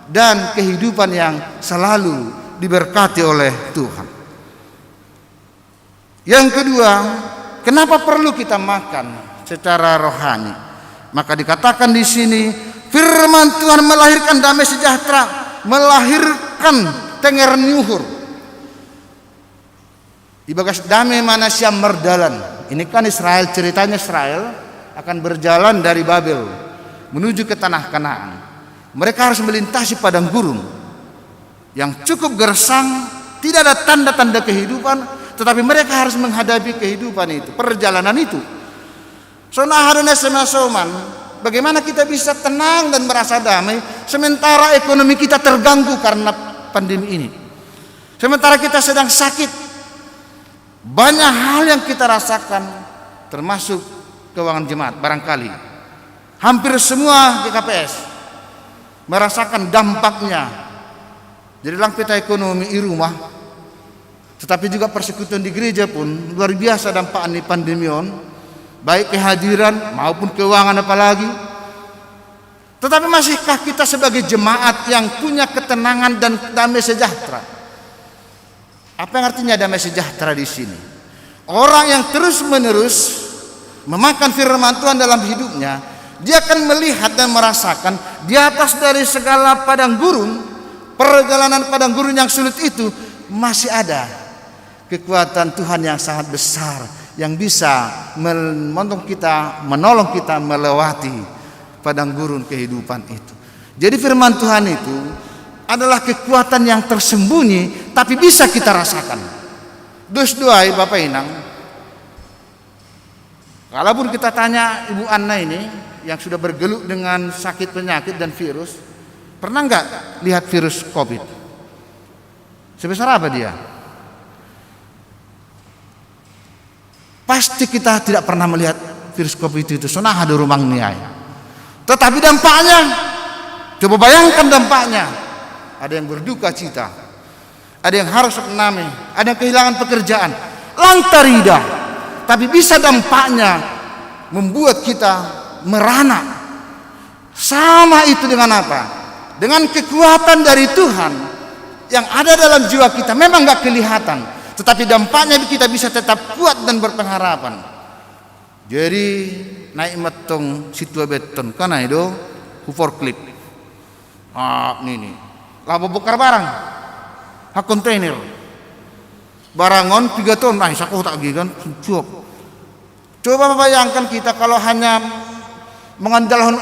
dan kehidupan yang selalu diberkati oleh Tuhan. Yang kedua, kenapa perlu kita makan secara rohani? Maka dikatakan di sini, firman Tuhan melahirkan damai sejahtera, melahirkan tenger nyuhur. Ibagas damai mana siam merdalan. Ini kan Israel, ceritanya Israel akan berjalan dari Babel menuju ke tanah Kanaan. Mereka harus melintasi padang gurun yang cukup gersang, tidak ada tanda-tanda kehidupan, tetapi mereka harus menghadapi kehidupan itu, perjalanan itu. Sonaharuna semasoman, bagaimana kita bisa tenang dan merasa damai sementara ekonomi kita terganggu karena pandemi ini. Sementara kita sedang sakit. Banyak hal yang kita rasakan termasuk keuangan jemaat barangkali. Hampir semua GKPS merasakan dampaknya. Jadi lang peta ekonomi di rumah, tetapi juga persekutuan di gereja pun luar biasa dampak ini pandemion, baik kehadiran maupun keuangan apalagi. Tetapi masihkah kita sebagai jemaat yang punya ketenangan dan damai sejahtera? Apa yang artinya damai sejahtera di sini? Orang yang terus-menerus memakan firman Tuhan dalam hidupnya, dia akan melihat dan merasakan di atas dari segala padang gurun, perjalanan padang gurun yang sulit itu masih ada kekuatan Tuhan yang sangat besar yang bisa menolong kita melewati padang gurun kehidupan itu. Jadi firman Tuhan itu adalah kekuatan yang tersembunyi tapi bisa kita rasakan. Dus doai Bapak Inang, kalaupun kita tanya Ibu Anna ini yang sudah bergelut dengan sakit penyakit dan virus, pernah enggak lihat virus COVID? Sebesar apa dia? Pasti kita tidak pernah melihat virus COVID itu. Sonah ada rumang niai. Tetapi dampaknya, coba bayangkan dampaknya. Ada yang berduka cita, ada yang harus menami, ada yang kehilangan pekerjaan, lantarida, tapi bisa dampaknya membuat kita merana. Sama itu dengan apa? Dengan kekuatan dari Tuhan yang ada dalam jiwa kita. Memang gak kelihatan, tetapi dampaknya kita bisa tetap kuat dan berpengharapan. Jadi naik metong situa beton karena itu forklift. Ini lah bongkar barang. Hak kontainer. Barangon 3 ton, aku tak gigan cukup. Coba bayangkan kita kalau hanya mengandalkan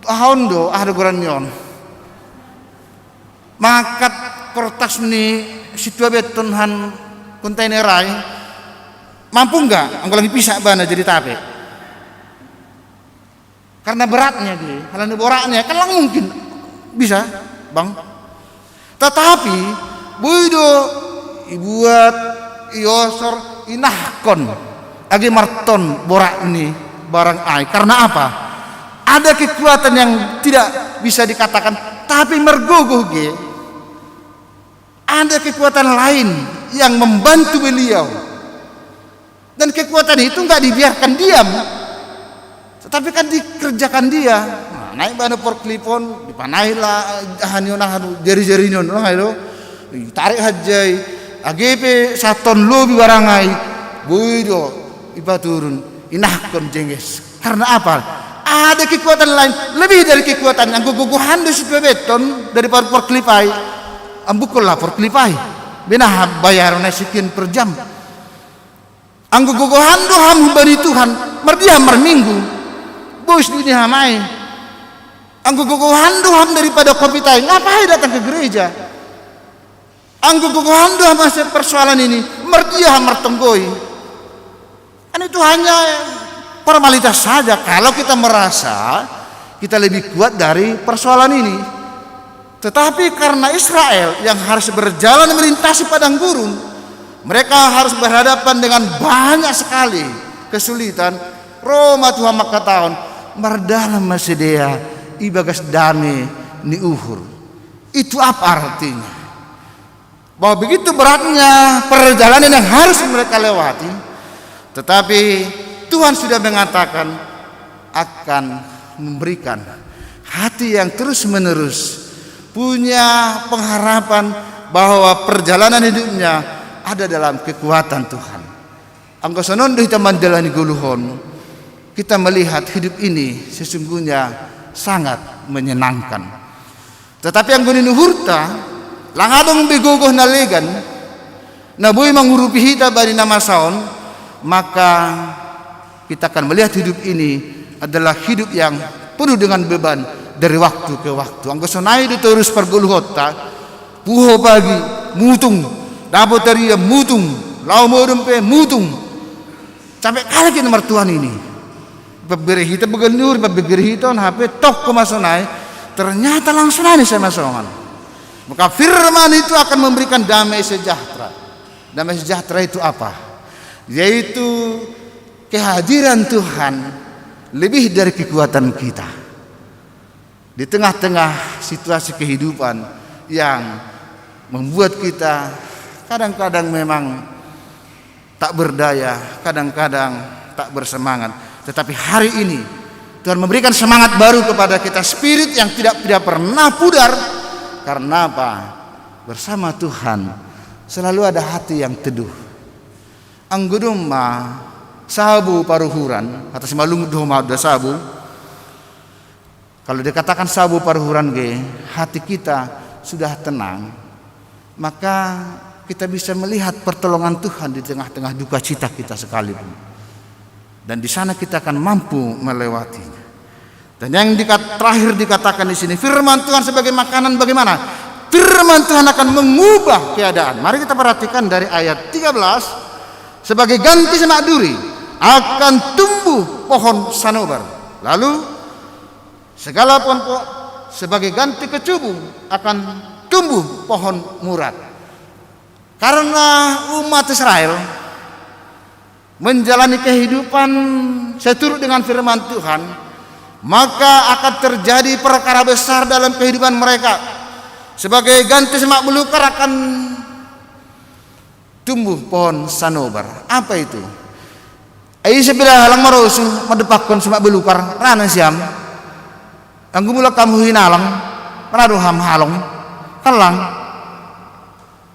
Hondo ada goranyon. Makat kertas ni situa beton han kontainerai mampu enggak anggo lagi pisah bana jadi tape? Karena beratnya dia, karena boraknya kan lang mungkin bisa, Bang. Tetapi buido ibuat iosor inahkon agi marton borak ini barang ai. Karena apa? Ada kekuatan yang tidak bisa dikatakan, tapi mergogoh ge. Ada kekuatan lain yang membantu beliau. Dan kekuatan itu enggak dibiarkan diam, tetapi kan dikerjakan dia. Nah, naik bana forklifon, dipanailah hanion jari-jarinyon lah itu. Tarik hajai, AGP 1 ton lebih barangai. Buido iba turun, inahkon jengges. Karena apa? Ada kekuatan lain lebih dari kekuatan yang guguhan di situ beton daripada forklifai. Ambukulah forklifai. Benah bayar sekian per jam. Anggo guguhan doham bari Tuhan, merdiam minggu. Bos ini hamai. Anggo guguhan doham daripada kopitai, ngapain datang ke gereja? Anggo guguhan doham masih persoalan ini, merdiam mertenggoi. Kan itu hanya formalitas saja kalau kita merasa kita lebih kuat dari persoalan ini. Tetapi karena Israel yang harus berjalan melintasi padang gurun, mereka harus berhadapan dengan banyak sekali kesulitan. Roma Tuhan maka tahun mardalam masedea ibagas dame ni uhur. Itu apa artinya? Bahwa begitu beratnya perjalanan yang harus mereka lewati, tetapi Tuhan sudah mengatakan akan memberikan hati yang terus-menerus punya pengharapan bahwa perjalanan hidupnya ada dalam kekuatan Tuhan. Anggo sonon kita menjalani guluhon, kita melihat hidup ini sesungguhnya sangat menyenangkan. Tetapi yang guni nuhurta langadong begogoh nalegan nabuy mangurupi hita bari nama saon, maka kita akan melihat hidup ini adalah hidup yang penuh dengan beban dari waktu ke waktu. Anggo sonai itu terus perguluhota puho pagi mutung dapat dari mutung lau modempe mutung sampai kali kita mertuan ini berberi hita begenur berberi hita HP tok kemasonai ternyata langsung ini saya masongan. Maka firman itu akan memberikan damai sejahtera. Damai sejahtera itu apa? Yaitu kehadiran Tuhan lebih dari kekuatan kita. Di tengah-tengah situasi kehidupan yang membuat kita kadang-kadang memang tak berdaya, kadang-kadang tak bersemangat. Tetapi hari ini Tuhan memberikan semangat baru kepada kita, spirit yang tidak pernah pudar. Karena apa? Bersama Tuhan selalu ada hati yang teduh. Anggudum ma sabu paruhuran atas malung doma da sabu. Kalau dikatakan sabu paruhuran ge, hati kita sudah tenang, maka kita bisa melihat pertolongan Tuhan di tengah-tengah duka cita kita sekalipun. Dan di sana kita akan mampu melewatinya. Dan yang terakhir dikatakan di sini, firman Tuhan sebagai makanan bagaimana? Firman Tuhan akan mengubah keadaan. Mari kita perhatikan dari ayat 13, sebagai ganti semak duri akan tumbuh pohon sanobar. Lalu segala pohon sebagai ganti kecubung akan tumbuh pohon murad. Karena umat Israel menjalani kehidupan seturut dengan firman Tuhan, maka akan terjadi perkara besar dalam kehidupan mereka. sebagai ganti semak belukar akan tumbuh pohon sanobar. Apa itu? Ai sebelah halang marosu madepakon semak belukar rana siam. Anggu mula kamu hinalang rado ham halong halang.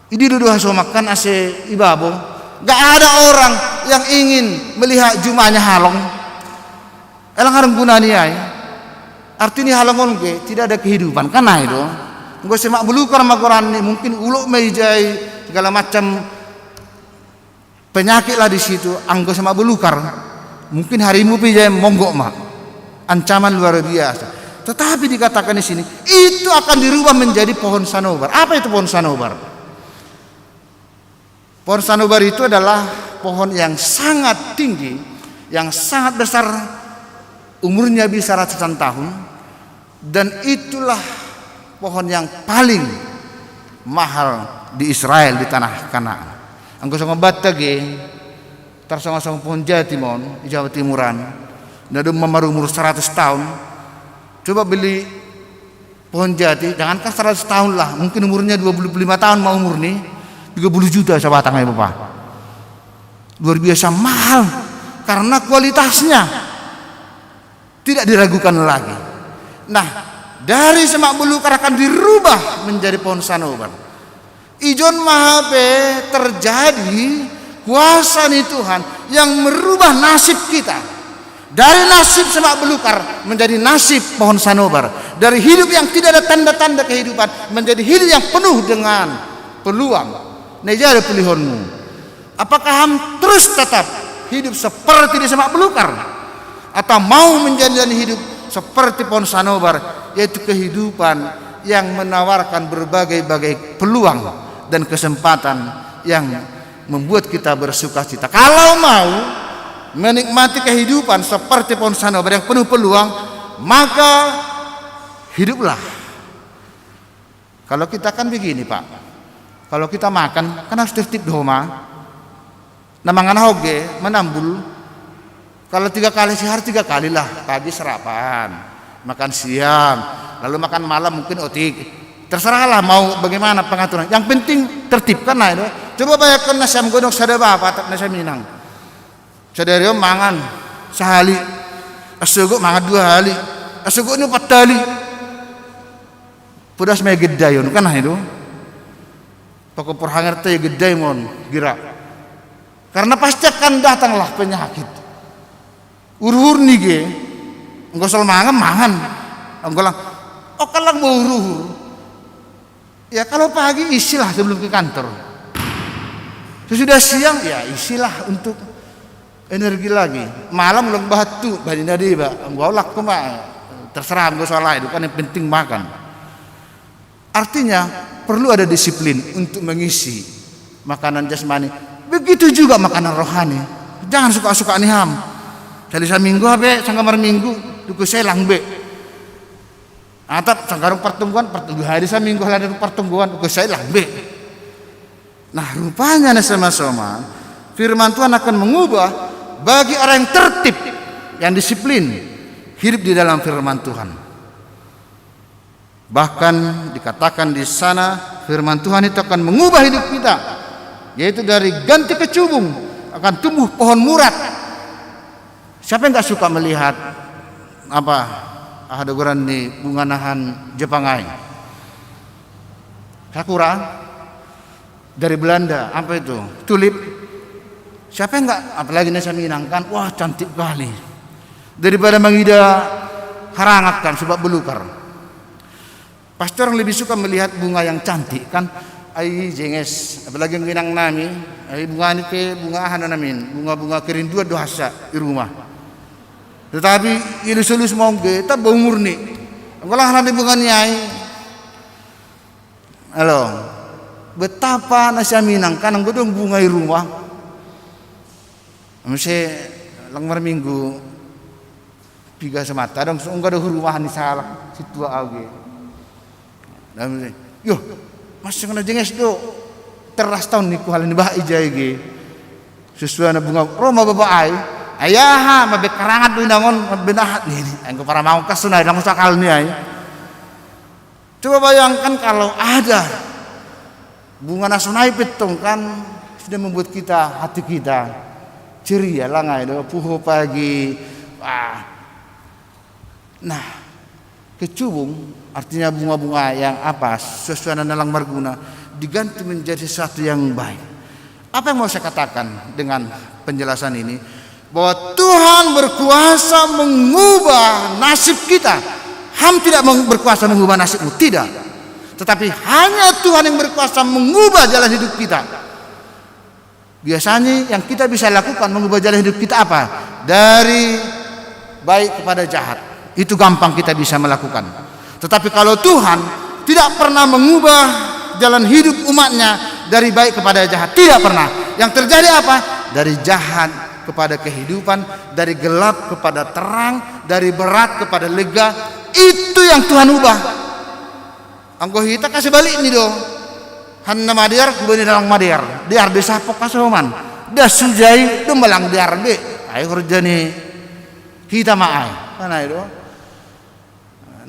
Idi dudu haso makan ase ibabo. Gak ada orang yang ingin melihat jumanya halong. Elang harang gunani ai. Artinya halongon ke tidak ada kehidupan karena itu. Engko semak belukar makoran ini mungkin uluk meijai segala macam penyakit lah di situ. Anggo semak belukar mungkin harimu pijai monggok mak. Ancaman luar biasa. Tetapi dikatakan di sini itu akan dirubah menjadi pohon sanobar. Apa itu pohon sanobar? Pohon sanobar itu adalah pohon yang sangat tinggi, yang sangat besar, umurnya bisa ratusan tahun, dan itulah pohon yang paling mahal di Israel, di tanah Kanaan. Anggo sama batage tersama-sama pohon jati mon di Jawa Timuran. Nado mamaru umur 100 tahun. Coba beli pohon jati, jangankan 100 tahun lah, mungkin umurnya 25 tahun mau umur nih 30 juta sebatangnya Bapak. Luar biasa mahal karena kualitasnya tidak diragukan lagi. Nah, dari semak belukar akan dirubah menjadi pohon sanobar. Ijon mahape terjadi kuasa nih Tuhan yang merubah nasib kita. Dari nasib semak belukar menjadi nasib pohon sanobar. Dari hidup yang tidak ada tanda-tanda kehidupan menjadi hidup yang penuh dengan peluang. Nejada pilihanmu. Apakah ham terus tetap hidup seperti di semak belukar, atau mau menjalani hidup seperti pohon sanobar, yaitu kehidupan yang menawarkan berbagai-bagai peluang dan kesempatan yang membuat kita bersukacita. Kalau mau menikmati kehidupan seperti pohon sanobar yang penuh peluang, maka hiduplah. Kalau kita kan begini Pak, kalau kita makan kan harus tertib di rumah. Namangan hoge menambul. Kalau 3 kali sehari 3 kali lah, pagi sarapan, makan siang, lalu makan malam mungkin otik. Terserahlah mau bagaimana pengaturan. Yang penting tertib kan nah itu. Coba bayangkan nasiam godong sada bapak nasiam Minang. Sadario mangan sehali, asugo mangan 2 hari, asugo ini 4 kali. Pudas me gedayon kan nah itu. Pokok perhangar teh gede mon gerak. Karena pasti akan datanglah penyakit. Uruhur nih ge, enggak soal mangan, enggak lang, oh kalang mau uruhur. Ya kalau pagi isilah sebelum ke kantor. Sesudah siang ya isilah untuk energi lagi. Malam ulang batu, badina dia ba, enggak olak koma, terserah enggak soal itu kan yang penting makan. Artinya perlu ada disiplin untuk mengisi makanan jasmani. Begitu juga makanan rohani. Jangan suka-suka niham. Salisa minggu habe sanggamar minggu duku selang be. Atap sanggarung pertumbuhan 2 hari sa minggu ada pertumbuhan duku selang be. Nah, rupanya sama-sama firman Tuhan akan mengubah bagi orang yang tertib, yang disiplin hidup di dalam firman Tuhan. Bahkan dikatakan di sana firman Tuhan itu akan mengubah hidup kita, yaitu dari ganti kecubung akan tumbuh pohon murad. Siapa yang nggak suka melihat apa ada goran di bunga nahan Jepangai, sakura dari Belanda, apa itu tulip. Siapa yang nggak, apalagi nasi Minangkan, wah cantik kali daripada mengida harangatkan sebab belukar. Pasti orang lebih suka melihat bunga yang cantik kan. Ai jenges, apalagi Minang nami, ai bunga ini ke bunga ahana namin, bunga-bunga kerinduan dohasa di rumah. Tetapi ilus-ilus mongge, tak bau murni. Kalau hana di bunga nyai, halo, betapa nasi Minang kan godong bunga di rumah. Mesti langmar minggu, 3 semata dong, enggak ada rumah ni salah situ auge. Dan yo masih kena jenges do teras tahun niku hal ini bah ijai ge sesuai na bunga Roma bapak ai ayaha mabe karangat do nangon benahat ni engko para mau kasunay lang sakal ni ai. Coba bayangkan kalau ada bunga nasional petong kan sudah membuat hati kita ceria langai do puho pagi. Nah, kecubung artinya bunga-bunga yang sesuai nalang marguna diganti menjadi sesuatu yang baik. Apa yang mau saya katakan dengan penjelasan ini? Bahwa Tuhan berkuasa mengubah nasib kita. Ham tidak berkuasa mengubah nasibmu, tidak. Tetapi hanya Tuhan yang berkuasa mengubah jalan hidup kita. Biasanya yang kita bisa lakukan mengubah jalan hidup kita apa? Dari baik kepada jahat. Itu gampang kita bisa melakukan. Tetapi kalau Tuhan tidak pernah mengubah jalan hidup umatnya dari baik kepada jahat, tidak pernah. Yang terjadi apa? Dari jahat kepada kehidupan, dari gelap kepada terang, dari berat kepada lega. Itu yang Tuhan ubah. Anggo kita kasih balik nih do. Hanna madiar kubani dalang madiar. Diar desa pok kasoman. Dah sujai do malang diar be. Ayo kerja nih. Kita maai. Mana itu?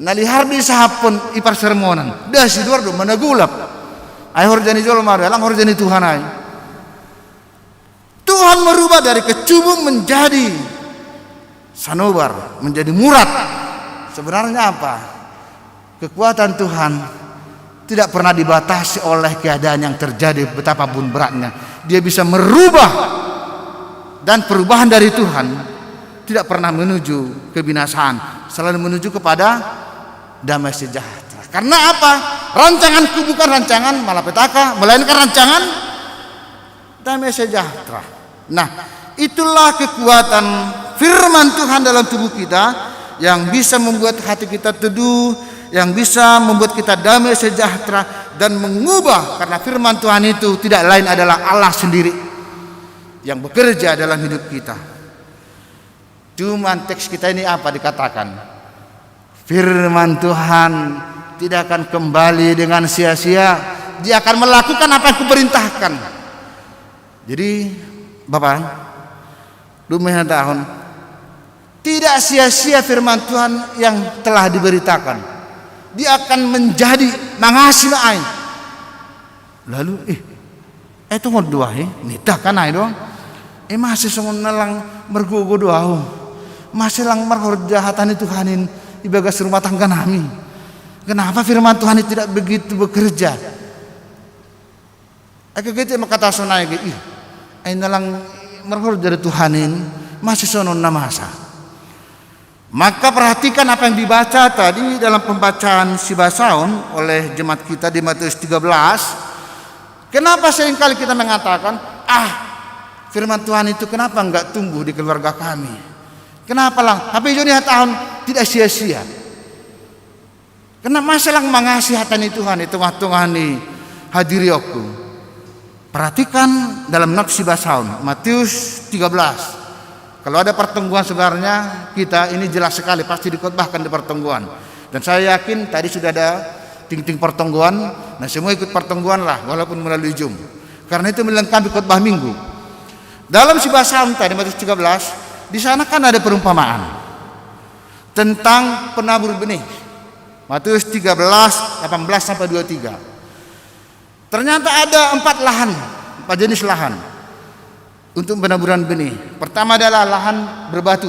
Nalihar di sahapon ipar sermonan. Dah siduar do mana gulap. Ayo kerja nih jol madiar. Lang kerja nih Tuhan ay. Tuhan merubah dari kecubung menjadi sanobar, menjadi murad. Sebenarnya apa? Kekuatan Tuhan tidak pernah dibatasi oleh keadaan yang terjadi betapapun beratnya. Dia bisa merubah, dan perubahan dari Tuhan tidak pernah menuju kebinasaan, selalu menuju kepada damai sejahtera. Karena apa? Rancanganku bukan rancangan malapetaka, melainkan rancangan damai sejahtera. Nah, itulah kekuatan firman Tuhan dalam tubuh kita yang bisa membuat hati kita teduh, yang bisa membuat kita damai sejahtera dan mengubah, karena firman Tuhan itu tidak lain adalah Allah sendiri yang bekerja dalam hidup kita. Cuman teks kita ini apa dikatakan? Firman Tuhan tidak akan kembali dengan sia-sia. Dia akan melakukan apa yang kuperintahkan. Jadi Bapak, lumayan tahun tidak sia-sia firman Tuhan yang telah diberitakan. Dia akan menjadi mangasi lain. Lalu itu mau doa nita kan ay doang. Masih songon nalang mergogo doa. Masih lang marhorjahatan Tuhanin ibagas rumah tangga nami. Kenapa firman Tuhan itu tidak begitu bekerja? Aku gitu kata sonai ay nalang marhorjah Tuhanin masih sonon namasa. Maka perhatikan apa yang dibaca tadi dalam pembacaan Sibasaun oleh jemaat kita di Matius 13. Kenapa seringkali kita mengatakan, firman Tuhan itu kenapa enggak tumbuh di keluarga kami? Kenapa lang? Tapi joni tahun tidak sia-sia. Kenapa masih lang mengasihatan Tuhan itu tengah-tengah ni hadiri aku. Perhatikan dalam Nafsi Basaun Matius 13. Kalau ada pertemuan sebenarnya kita ini jelas sekali pasti dikotbahkan di pertemuan. Dan saya yakin tadi sudah ada ting-ting pertemuan. Nah semua ikut pertemuan lah walaupun melalui Zoom. Karena itu melengkapi khotbah minggu. Dalam Sibasaun tadi Matius 13, di sana kan ada perumpamaan tentang penabur benih. Matius 13 18 sampai 23. Ternyata ada 4 jenis lahan untuk penaburan benih. Pertama adalah lahan berbatu.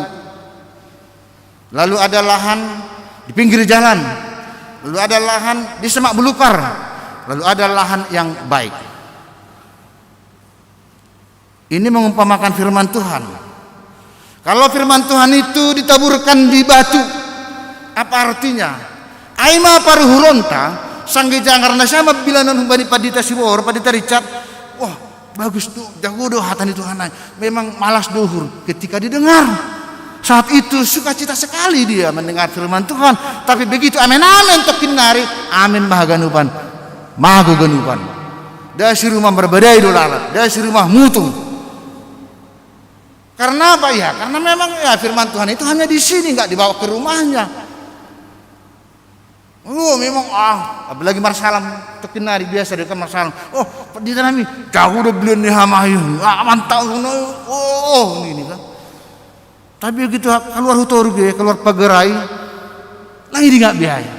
Lalu ada lahan di pinggir jalan. Lalu ada lahan di semak belukar. Lalu ada lahan yang baik. Ini mengumpamakan firman Tuhan. Kalau firman Tuhan itu ditaburkan di batu, apa artinya? Aima paruhuronta sangge jangarna sama bila non bani padita sibor padita Richard. Wah, bagus tuh, jago doh hatani Tuhan. Memang malas duhur ketika didengar. Saat itu sukacita sekali dia mendengar firman Tuhan. Tapi begitu amin tokin nari, amin mahaganupan, mahaguganupan. Dari rumah berbeda idolalat, dari rumah mutu. Karena apa ya? Karena memang ya firman Tuhan itu hanya di sini, nggak dibawa ke rumahnya. Oh memang apalagi marsalam tekinari biasa dekat marsalam. Oh di tanami jauh udah belian nih hamayu. Mantap ini kan. Tapi begitu keluar hutor keluar pagerai lagi nggak biaya.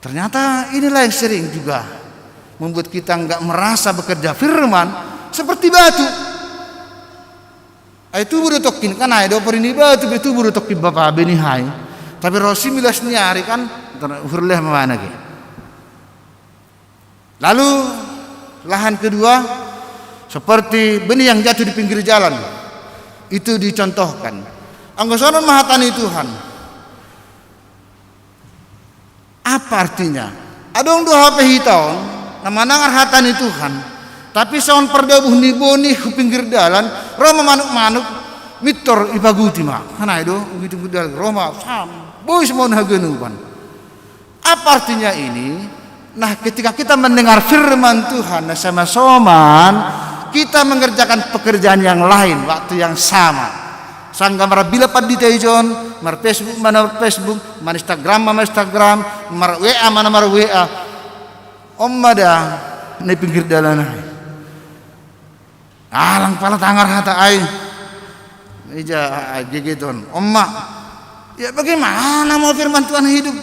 Ternyata inilah yang sering juga membuat kita enggak merasa bekerja firman seperti batu. Itu burutokin kan ada ini batu itu burutokin Bapak benihai. Tapi Rosi milas niari kan hurleh mana ke. Lalu lahan kedua seperti benih yang jatuh di pinggir jalan. Itu dicontohkan. Anggosonon mahatani Tuhan. Apa artinya? Adong dua HP hitaon namanangar hatani Tuhan. Tapi saon perdabuh ni boni ke pinggir jalan, Roma manuk-manuk mitor ipaguti mah. Kana itu begitu budal Roma sam boy semua hagenupan. Apa artinya ini? Nah, ketika kita mendengar firman Tuhan sama soman, kita mengerjakan pekerjaan yang lain waktu yang sama. Sangga mara bila padita ijon, mar Facebook mana Facebook, mar Instagram, mar WA mana mar WA. Ommada ni pinggir dalan. Alang pala tangar hata ai. Ija gegeton. Omma. Ya bagaimana mau firman Tuhan hidup?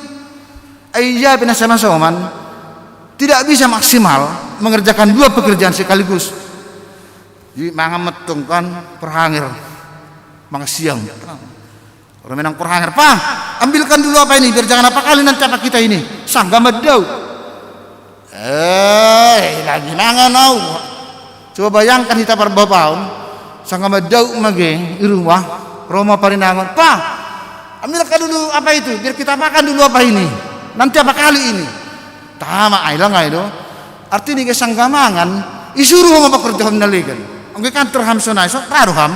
Aija sama soman tidak bisa maksimal mengerjakan dua pekerjaan sekaligus. Jadi manga metung kan perhangir. Manga siang. Orang menang perhangir. Pak, ambilkan dulu apa ini biar jangan apa kali nanti apa kita ini. Sangga medau. Lagi manga nau. Coba bayangkan kita perbapaun sangga medau mage di rumah Roma parinangon. Pak, ambilkan dulu apa itu biar kita makan dulu apa ini. Nanti apa kali ini. Tama ailang itu. Artinya ke sangga mangan isuruh ngapa kerja nalikan. Angge kantor ham sonai sok taruham.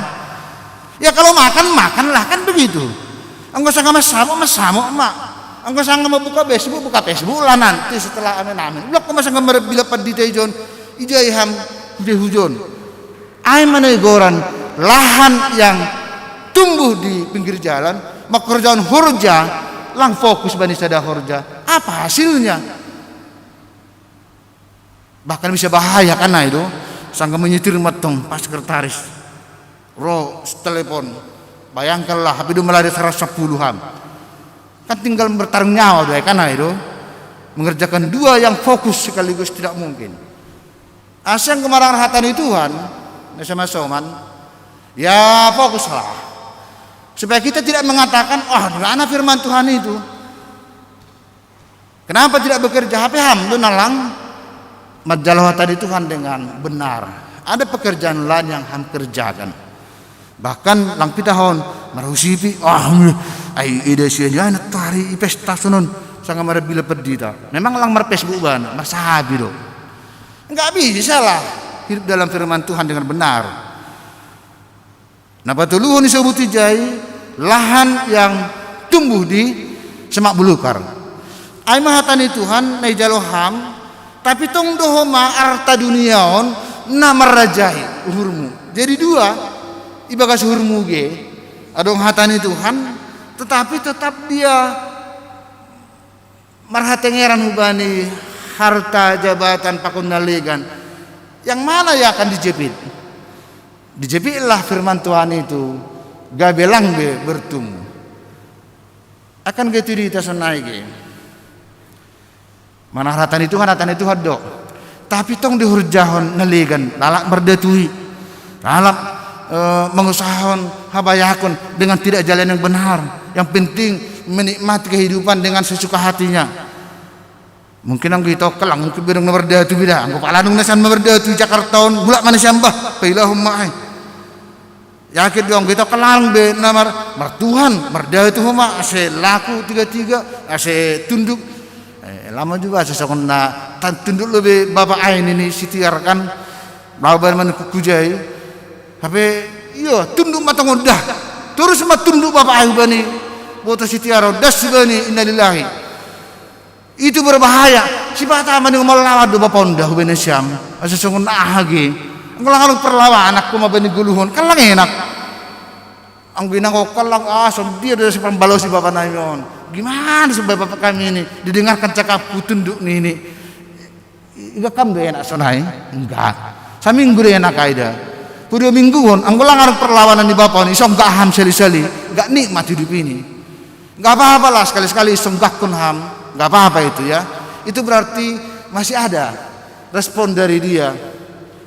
Ya kalau makanlah kan begitu. Anggo sangga masamo mak. Anggo sangga mau buka Facebook lah nanti setelah amin. Blok ko masangga bila padita ijon ijai ham di hujon. Ai manegoran lahan yang tumbuh di pinggir jalan, makerjaan horja, lang fokus bani sada horja. Apa hasilnya? Bahkan bisa bahaya karena itu sangka menyetir matong pas sekretaris telepon bayangkanlah HP itu melari 110-an kan tinggal bertarung nyawa doa karena itu mengerjakan dua yang fokus sekaligus tidak mungkin. Asal kemarahan hatani Tuhan sama soman ya fokuslah supaya kita tidak mengatakan di mana firman Tuhan itu, kenapa tidak bekerja HP ham nalang majalah tadi Tuhan dengan benar. Ada pekerjaan lain yang ham kerjakan. Bahkan lang pitahon marusipi ide sia na tari pesta sunon sanga mara bila perdita. Memang lang mar Facebook ban, mar sahabi do. Enggak bisa lah hidup dalam firman Tuhan dengan benar. Nah patuluhun disebut jai lahan yang tumbuh di semak belukar. Ai mahatani Tuhan nai jaloham tapi tong dohoma arta duniaon namar rajai uhurmu. Jadi dua ibagas uhurmu ge adong hatani Tuhan tetapi tetap dia marhatengeran hubani harta jabatan pakun naligan yang mana ya akan dijepitlah firman Tuhan itu gabelang be bertumbuh akan gitu di tasonai ge mana hatani Tuhan dok tapi tong dihurjahon naligan lalak berdetui lalak mengusahakan habayakun dengan tidak jalan yang benar. Yang penting menikmati kehidupan dengan sesuka hatinya. Mungkin ang kita kelang mungkin birang berdatu bida. Angko palanong nasan berdatu Jakarta bulak mana siambah pailahum maay. Yakin dong kita kelang be namar martuhan berdatu huma ase laku tiga ase tunduk. Lama juga sesakon na tunduk lebih bapak ain ini sitiarkan babar man kukujai. Tapi iya tunduk matang udah terus mat tunduk bapak ayu bani boto sitiaro das bani innalillahi itu berbahaya si bata mani ngomol do bapak undah bani syam asa songon ahage nglang perlawa anakku mah bani guluhon kalang enak ang binang ko kalang som dia dari pembalo si bapak nayon gimana sebab bapak kami ini didengarkan cakapku tunduk ini enggak kam do enak sonai enggak saminggu enak kaida Pura mingguan, anggulang ada perlawanan di bapak ini, som gak ham seli-seli, gak nikmat hidup ini, gak apa-apa lah sekali-sekali som gak kun ham, nggak apa-apa itu ya. Itu berarti masih ada respon dari dia.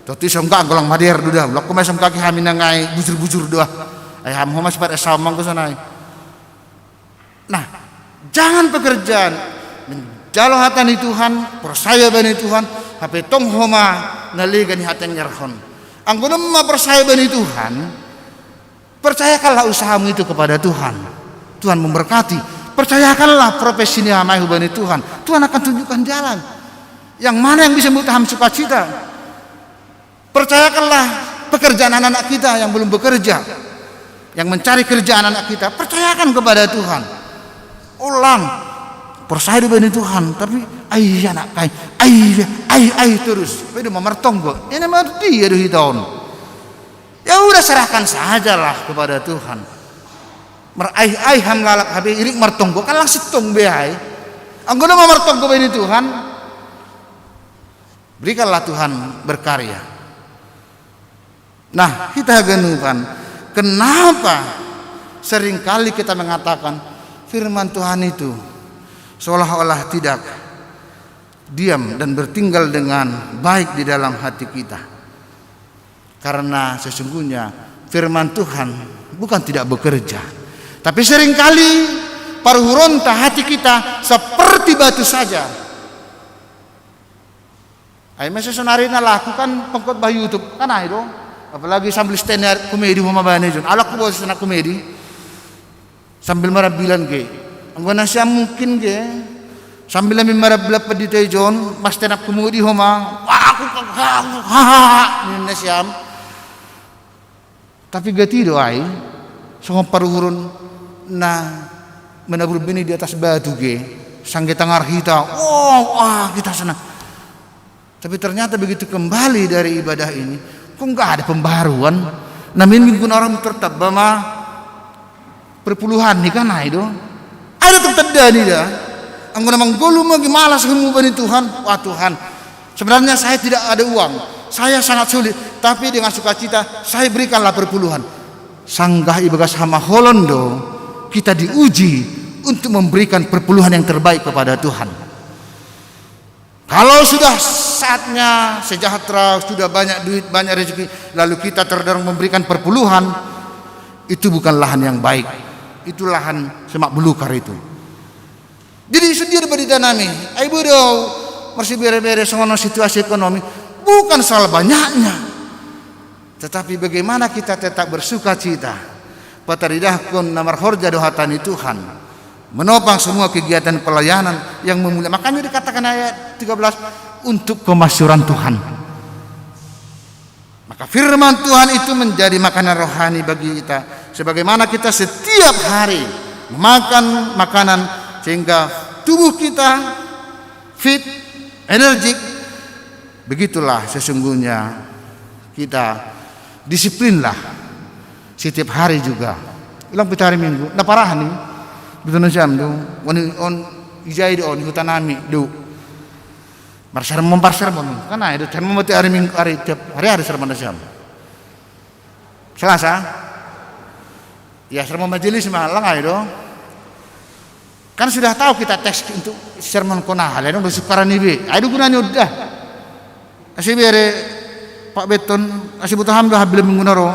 Tapi sengkak golang madir dudah, blok kemai sengkak hamina ngai bujur-bujur doa. Ham masih pada samang ke sana. Nah, jangan pekerjaan menjalo hatani Tuhan, percaya bani Tuhan, hape tong homa naligani hateng nyerhon. Anggono ma percaya bani Tuhan, percayakanlah usahamu itu kepada Tuhan. Tuhan memberkati. Percayakanlah profesi ini amai bani Tuhan. Tuhan akan tunjukkan jalan. Yang mana yang bisa membuat sukacita. Percayakanlah pekerjaan anak-anak kita yang belum bekerja, yang mencari kerjaan anak kita, percayakan kepada Tuhan. Ulang, percaya bani Tuhan, tapi ayah anak kai, ayah terus. Beda mamartonggo, ini marti ya di tahun. Ya udah serahkan sajalah kepada Tuhan. Meraih ham lalak habe irik martonggo, kan langsung tong behai. Anggona mamartonggo bani Tuhan. Berikanlah Tuhan berkarya. Nah, kita genukan kenapa seringkali kita mengatakan firman Tuhan itu seolah-olah tidak diam dan bertinggal dengan baik di dalam hati kita. Karena sesungguhnya firman Tuhan bukan tidak bekerja, tapi seringkali paruhuronta hati kita seperti batu saja. Ayo masih sonarina lakukan pengkhotbah YouTube kan ayo dong. Apalagi sambil stand komedi homa bane jon. Alak ko bos na komedi. Sambil marabilan ke. Ang siya mungkin ke. Sambil namin marabla pa dito jon, mas stand up komedi homa. Aku ni na siya. Tapi gatido ay so paruhurun na menabur bini di atas batu ke. Sangge tangar kita. Kita sana. Tapi ternyata begitu kembali dari ibadah ini, kok nggak ada pembaruan? Namin minggu orang tetap bama perpuluhan nih kan itu. Ada tetap nih dah. Anggona manggolu magi malas ngumubani Tuhan. Wah Tuhan, sebenarnya saya tidak ada uang, saya sangat sulit, tapi dengan sukacita saya berikanlah perpuluhan. Sanggah ibagas hama holondo, kita diuji untuk memberikan perpuluhan yang terbaik kepada Tuhan. Kalau sudah saatnya sejahtera, sudah banyak duit, banyak rezeki, lalu kita terdorong memberikan perpuluhan, itu bukan lahan yang baik. Itu lahan semak belukar itu. Jadi sendiri beritanami, ibu do masih bere-bere sono situasi ekonomi, bukan soal banyaknya, tetapi bagaimana kita tetap bersuka cita. Pataridahkun namar horja dohatani Tuhan, menopang semua kegiatan pelayanan yang memulai. Makanya dikatakan ayat 13 untuk kemasyuran Tuhan. Maka firman Tuhan itu menjadi makanan rohani bagi kita. Sebagaimana kita setiap hari makan makanan sehingga tubuh kita fit, energik, begitulah sesungguhnya kita disiplinlah setiap hari juga. Ilang hari minggu, na parahan nih. Betul siam do, on ijai do on hutanami do. Sermon kan itu sermon mati hari minggu hari tiap hari sermon siam. Selasa, ya sermon majelis malang ayo. Kan sudah tahu kita teks untuk sermon konahal, ya dong sukaran ibe. Ayo gunanya udah. Asih bere Pak Beton, asih butuh hamdo habil minggu noro.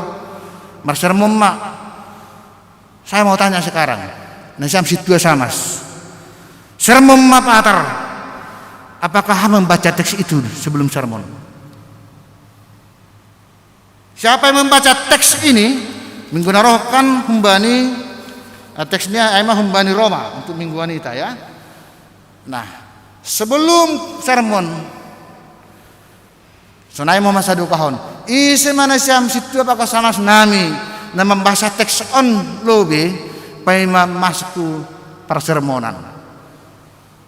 Sermon mak. Saya mau tanya sekarang. Nasiam situa samas. Sermon mak patar. Apakah membaca teks itu sebelum sermon? Siapa yang membaca teks ini minggu naroh kan humbani teksnya emang humbani Roma untuk minggu wanita ya. Nah sebelum sermon sonai mau masa dukahon isi mana siam situ apakah sama nami na membaca teks on lobe paima masku persermonan.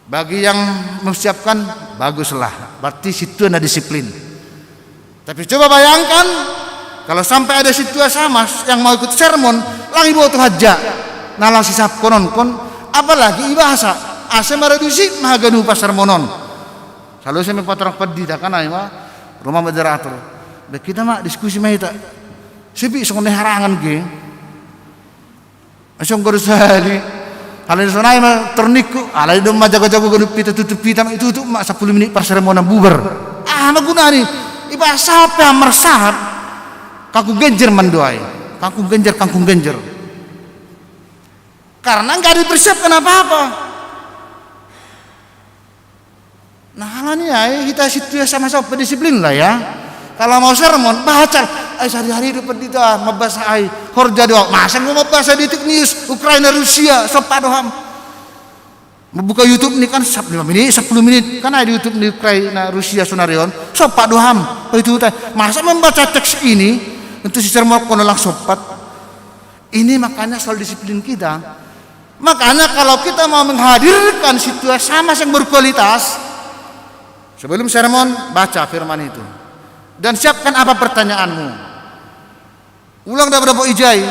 Bagi yang mempersiapkan baguslah, berarti situ ada disiplin. Tapi coba bayangkan kalau sampai ada situ sama yang mau ikut sermon, lagi bawa tuh haja, nalang sisap konon, apalagi ibahasa, asa maradusi mahaganu pasar monon. Selalu saya memperterang pedih, kan ayah, rumah moderator. Kita mak diskusi mah itu, sepi sengone harangan ke, asal guru sehari. Kalau di sana mah terniku, alai dong mah jago-jago ganu pita tutup pita itu tuh mak 10 menit per seremonian bubar. Maguna ni iba sampai mersahap kangkung genjer mandoai. Kangkung genjer. Karena enggak dipersiapkan apa-apa. Nah, ini ya kita situ sama-sama pendisiplin lah ya. Kalau mau sermon baca sehari-hari itu pendeta membahas horja doa. Masa gua membahas di news Ukraina Rusia sopa doham. Membuka YouTube ini kan 5 menit, 10 menit kan ada di YouTube di Ukraina Rusia sunarion sopa doham. Itu teh. Masa membaca teks ini untuk si sermon konolang sopat. Ini makanya soal disiplin kita. Makanya kalau kita mau menghadirkan situasi sama yang berkualitas, sebelum sermon baca firman itu. Dan siapkan apa pertanyaanmu. Ulang dah berapa ijai.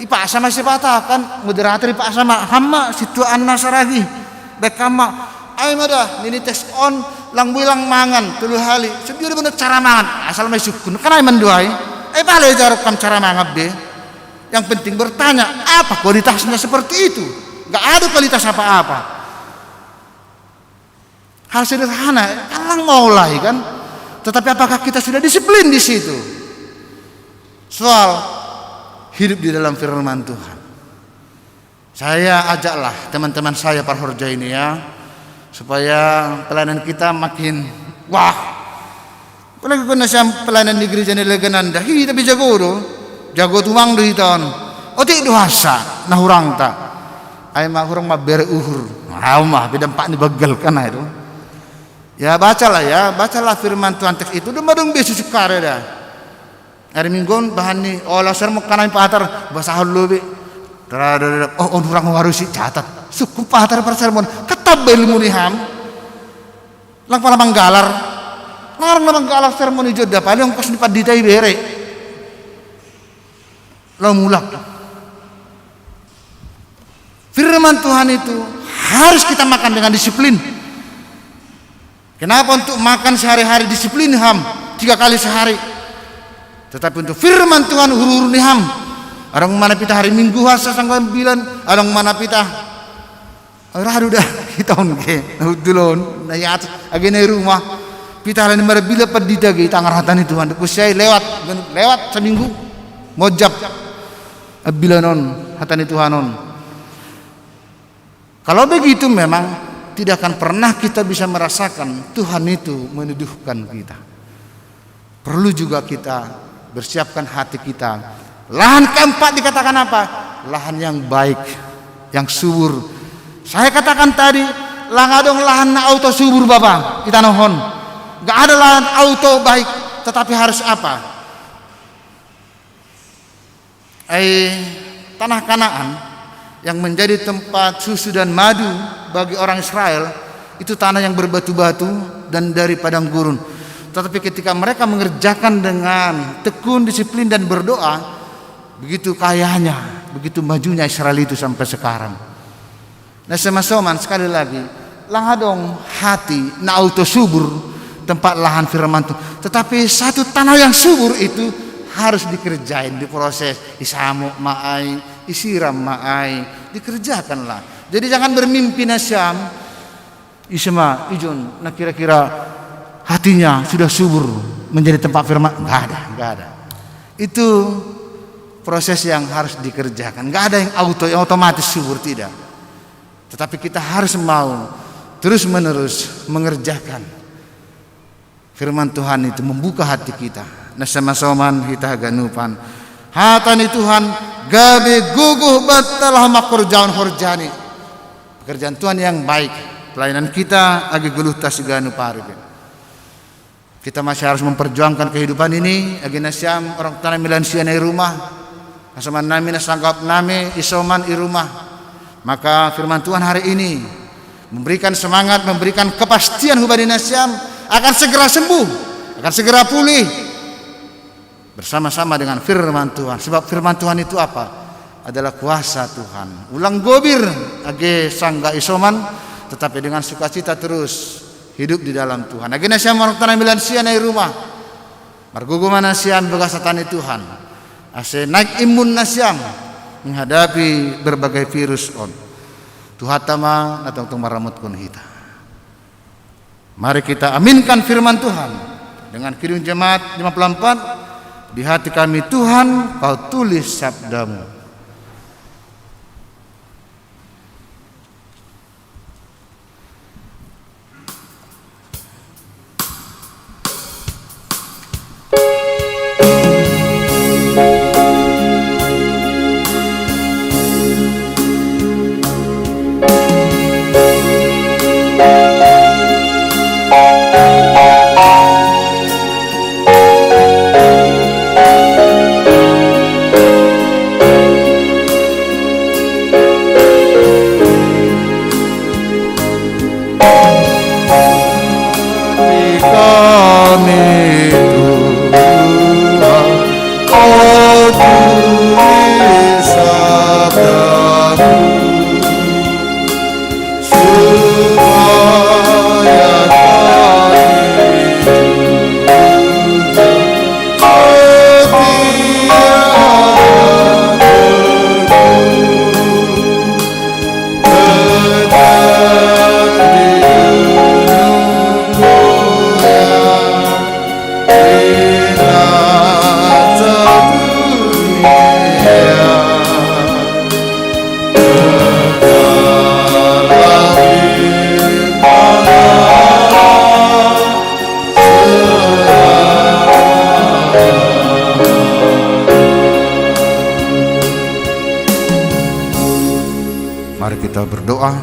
Ipak sama siapa kan moderator ipak sama hama situan nasaragi. Bekama ai mada ini tes on lang bilang mangan tulu hali. Sebiar bener cara mangan asal mai sukun. Kan ai menduai. Bale jarakam cara mangan deh. Yang penting bertanya apa kualitasnya seperti itu. Gak ada kualitas apa-apa. Hal sederhana kalang mulai kan. Tetapi apakah kita sudah disiplin di situ? Soal hidup di dalam firman Tuhan. Saya ajaklah teman-teman saya parhorja ini ya, supaya pelayanan kita makin wah. Apalagi kena pelayanan di gereja ini legananda. Tapi jago tumang do hiton. Otik dohasa nah hurang ta. Ai mah hurang mah bere uhur. Mah beda pak ni bagel kan itu. Ya bacalah firman Tuhan teks itu dan badung besu sukare dah. Hari Minggu bahan ni olah sermon kanan patar bahasa halu be. Orang harus catat. Suku patar per sermon katab ilmu ni ham. Lang pala manggalar. Larang na manggalar sermon ijo da paling pas ni paditai bere. Lalu mulak. Firman Tuhan itu harus kita makan dengan disiplin. Kenapa untuk makan sehari-hari disiplin ham 3 kali sehari. Tetapi untuk firman Tuhan huru-huru ni ham. Orang mana pita hari Minggu hasa sanggup bilan. Orang mana pita. Radu dah kita onke. Dulon nayat agene rumah. Pita hari mana bila pedida ge tangar hatani Tuhan. Kusai lewat seminggu. Mojab bilanon hatani Tuhanon. Kalau begitu memang tidak akan pernah kita bisa merasakan Tuhan itu menuduhkan kita. Perlu juga kita bersiapkan hati kita. Lahan keempat dikatakan apa? Lahan yang baik, yang subur. Saya katakan tadi, langadong lahan na auto subur Bapak, kita nohon. Gak ada lahan auto baik, tetapi harus apa? Tanah Kanaan yang menjadi tempat susu dan madu bagi orang Israel, itu tanah yang berbatu-batu dan dari padang gurun. Tetapi ketika mereka mengerjakan dengan tekun, disiplin dan berdoa, begitu kayanya, begitu majunya Israel itu sampai sekarang. Nah sama-sama sekali lagi, langadong hati na auto subur tempat lahan firman Tuhan. Tetapi satu tanah yang subur itu harus dikerjain, diproses, disamuk maai, disiram maai, dikerjakanlah. Jadi jangan bermimpi nasyam, isma ijon, nah kira-kira hatinya sudah subur menjadi tempat firman. Enggak ada. Itu proses yang harus dikerjakan. Enggak ada yang yang otomatis subur, tidak. Tetapi kita harus mau terus-menerus mengerjakan firman Tuhan itu, membuka hati kita. Nah sama-sama kita ganupan hatani Tuhan gabe guguh batalah makorjaun horjani. Pekerjaan Tuhan yang baik, pelayanan kita agi guluh tas ganu paribin. Kita masih harus memperjuangkan kehidupan ini. Agina siam orang tanah milansia di rumah. Asaman nami nasanggap nami isoman di rumah. Maka firman Tuhan hari ini memberikan semangat, memberikan kepastian hubadina siam akan segera sembuh, akan segera pulih bersama-sama dengan firman Tuhan. Sebab firman Tuhan itu apa? Adalah kuasa Tuhan. Ulang gobir age sangga isoman, tetapi dengan sukacita terus hidup di dalam Tuhan. Agina siam orang tanah milansia di rumah. Margugo mana siam begasatan Tuhan. Ase naik imun nasiam menghadapi berbagai virus on. Tuhatama natong maramot kun hita. Mari kita aminkan firman Tuhan dengan Kidung Jemaat 54. Di hati kami Tuhan, Kau tulis sabdamu. Berdoa.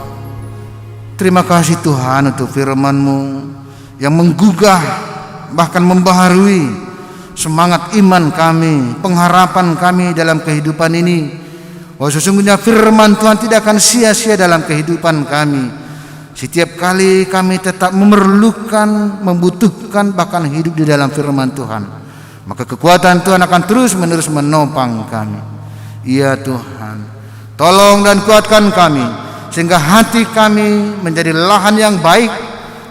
Terima kasih Tuhan untuk firman-Mu yang menggugah bahkan membaharui semangat iman kami, pengharapan kami dalam kehidupan ini. Oh, sesungguhnya firman Tuhan tidak akan sia-sia dalam kehidupan kami. Setiap kali kami tetap memerlukan, membutuhkan bahkan hidup di dalam firman Tuhan, maka kekuatan Tuhan akan terus-menerus menopang kami. Ya Tuhan, tolong dan kuatkan kami sehingga hati kami menjadi lahan yang baik,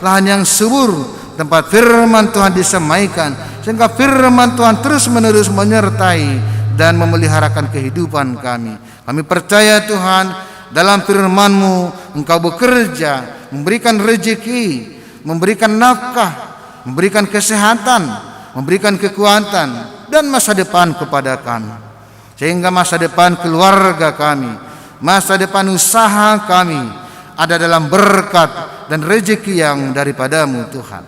lahan yang subur, tempat firman Tuhan disemaikan, sehingga firman Tuhan terus-menerus menyertai dan memeliharakan kehidupan kami. Kami percaya Tuhan, dalam firman-Mu Engkau bekerja, memberikan rezeki, memberikan nafkah, memberikan kesehatan, memberikan kekuatan dan masa depan kepada kami, sehingga masa depan keluarga kami, masa depan usaha kami ada dalam berkat dan rezeki yang daripada-Mu Tuhan.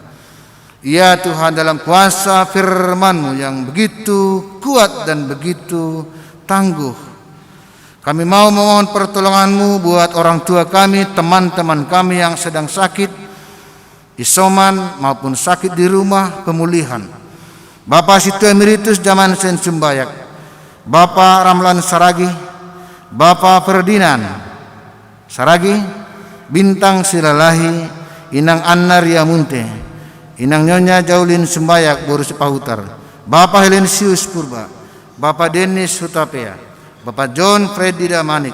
Ya Tuhan, dalam kuasa firman-Mu yang begitu kuat dan begitu tangguh, kami mau memohon pertolongan-Mu buat orang tua kami, teman-teman kami yang sedang sakit, isoman maupun sakit di rumah, pemulihan. Bapak Situ Emeritus Zaman Sen Sumbayak, Bapak Ramlan Saragi, Bapak Ferdinand Saragi, Bintang Silalahi, Inang Anna Riamunte, Inang Nyonya Jaulin Sumbayak Boru Sepahutar, Bapak Helensius Purba, Bapak Dennis Hutapea, Bapak John Freddy Damanik,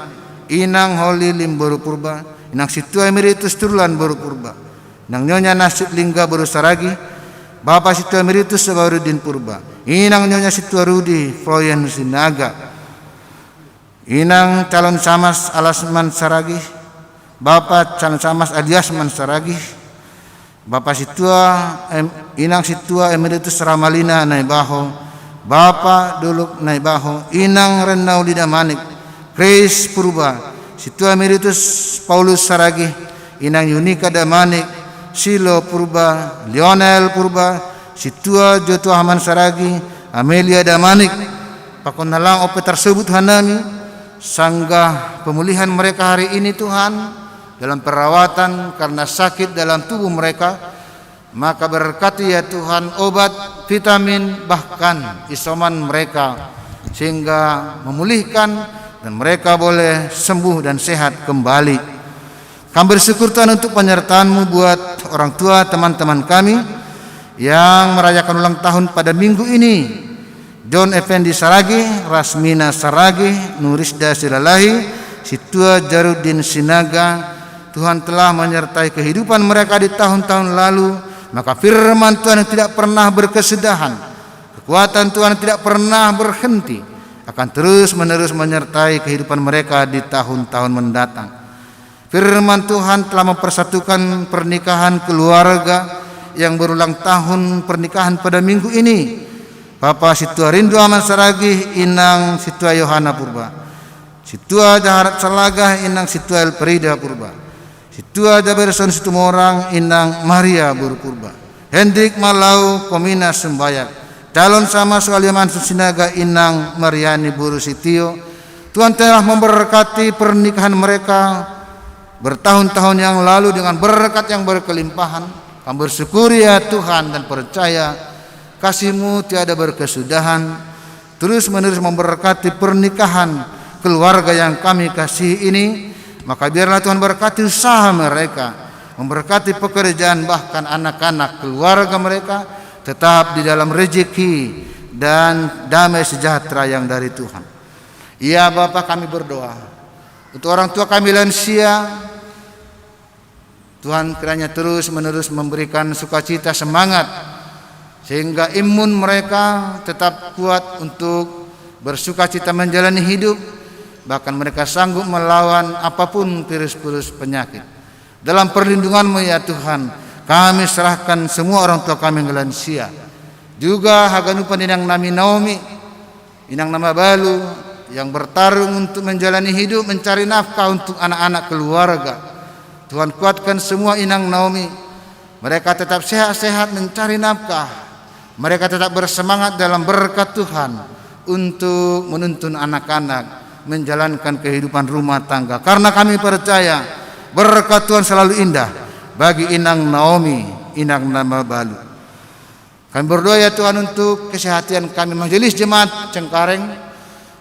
Inang Holly Lim Boru Purba, Inang Situ Emeritus Turlan Boru Purba, Inang Nyonya Nasib Lingga Boru Saragi, Bapak Situ Emeritus Sabarudin Purba, Inang Nyonya Situ Rudi Floyen Sinaga, Inang Calon Samas Alasman Saragi, Bapak Calon Samas Adiasman Saragi, Bapak Inang Situa Emeritus Ramalina Naibaho, Bapak Duluk Naibaho, Inang Renaudi Damanik, Grace Purba, Situa Emeritus Paulus Saragi, Inang Yunika Damanik, Silo Purba, Lionel Purba, Situa Jotua Haman Saragi, Amelia Damanik, pakonalang ope tersebut hanami, sanggah pemulihan mereka hari ini Tuhan, dalam perawatan karena sakit dalam tubuh mereka, maka berkati ya Tuhan obat, vitamin, bahkan isoman mereka, sehingga memulihkan dan mereka boleh sembuh dan sehat kembali. Kami bersyukur Tuhan untuk penyertaan-Mu buat orang tua teman-teman kami yang merayakan ulang tahun pada minggu ini. John Effendi Saragi, Rasmina Saragi, Nurisda Silalahi, Situa Jarudin Sinaga. Tuhan telah menyertai kehidupan mereka di tahun-tahun lalu, maka firman Tuhan yang tidak pernah berkesudahan, kekuatan Tuhan yang tidak pernah berhenti, akan terus menerus menyertai kehidupan mereka di tahun-tahun mendatang. Firman Tuhan telah mempersatukan pernikahan keluarga yang berulang tahun pernikahan pada minggu ini. Bapak Situa Rindu Aman Saragih Inang Situa Yohana Purba, Situa Jaharat Salagah Inang Situa Elperida Purba, Situa Jaberson Situmorang Inang Maria Buru Purba, Hendrik Malau Komina Sembayak, calon sama Sualiaman Susinaga Inang Mariani Buru Sitio. Tuhan telah memberkati pernikahan mereka bertahun-tahun yang lalu dengan berkat yang berkelimpahan. Kami bersyukur ya Tuhan dan percaya kasih-Mu tiada berkesudahan, terus menerus memberkati pernikahan keluarga yang kami kasih ini. Maka biarlah Tuhan berkati usaha mereka, memberkati pekerjaan, bahkan anak-anak keluarga mereka tetap di dalam rezeki dan damai sejahtera yang dari Tuhan. Ya Bapa, kami berdoa untuk orang tua kami lansia, Tuhan kiranya terus menerus memberikan sukacita, semangat, sehingga imun mereka tetap kuat untuk bersukacita menjalani hidup, bahkan mereka sanggup melawan apapun virus-virus penyakit. Dalam perlindungan-Mu ya Tuhan, kami serahkan semua orang tua kami yang lansia, juga haganupan inang nami Naomi, inang nama Balu, yang bertarung untuk menjalani hidup, mencari nafkah untuk anak-anak keluarga. Tuhan kuatkan semua inang Naomi, mereka tetap sehat-sehat mencari nafkah, mereka tetap bersemangat dalam berkat Tuhan untuk menuntun anak-anak menjalankan kehidupan rumah tangga. Karena kami percaya berkat Tuhan selalu indah bagi inang Naomi, inang nama Balu. Kami berdoa ya Tuhan untuk kesehatan kami Majelis Jemaat Cengkareng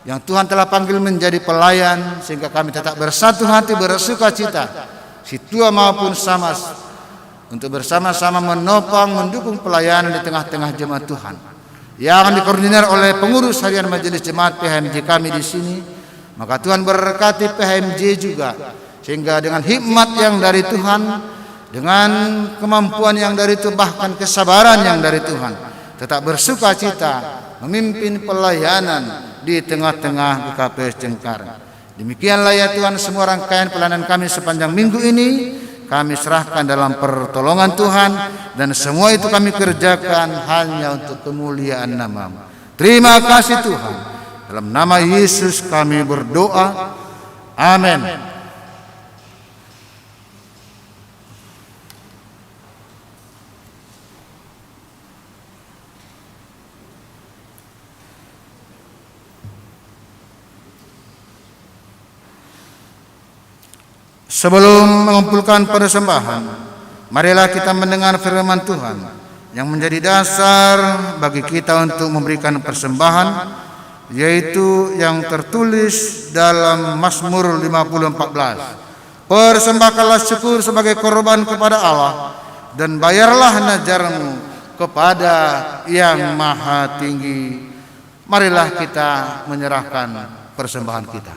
yang Tuhan telah panggil menjadi pelayan, sehingga kami tetap bersatu hati, bersukacita, Situa maupun Samas, untuk bersama-sama menopang, mendukung pelayanan di tengah-tengah jemaat Tuhan yang akan dikoordinir oleh pengurus harian Majelis Jemaat PHMJ kami di sini. Maka Tuhan berkati PHMJ juga, sehingga dengan hikmat yang dari Tuhan, dengan kemampuan yang dari Tuhan, bahkan kesabaran yang dari Tuhan, tetap bersukacita memimpin pelayanan di tengah-tengah GKPS Cengkareng. Demikianlah ya Tuhan, semua rangkaian pelayanan kami sepanjang minggu ini kami serahkan dalam pertolongan Tuhan, dan semua itu kami kerjakan hanya untuk kemuliaan nama-Mu. Terima kasih Tuhan. Dalam nama Yesus kami berdoa. Amin. Sebelum mengumpulkan persembahan, marilah kita mendengar firman Tuhan yang menjadi dasar bagi kita untuk memberikan persembahan, yaitu yang tertulis dalam Mazmur 50:14. Persembahkanlah syukur sebagai korban kepada Allah, dan bayarlah najarmu kepada Yang Maha Tinggi. Marilah kita menyerahkan persembahan kita.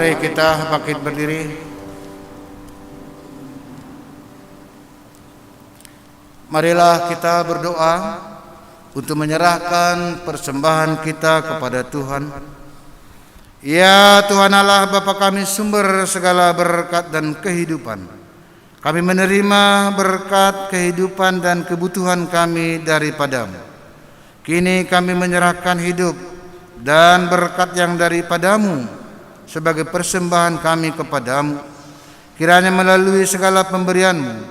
Mari kita bangkit berdiri. Marilah kita berdoa untuk menyerahkan persembahan kita kepada Tuhan. Ya Tuhan Allah Bapa kami, sumber segala berkat dan kehidupan, kami menerima berkat kehidupan dan kebutuhan kami daripada-Mu. Kini kami menyerahkan hidup dan berkat yang daripada-Mu sebagai persembahan kami kepada-Mu. Kiranya melalui segala pemberian-Mu,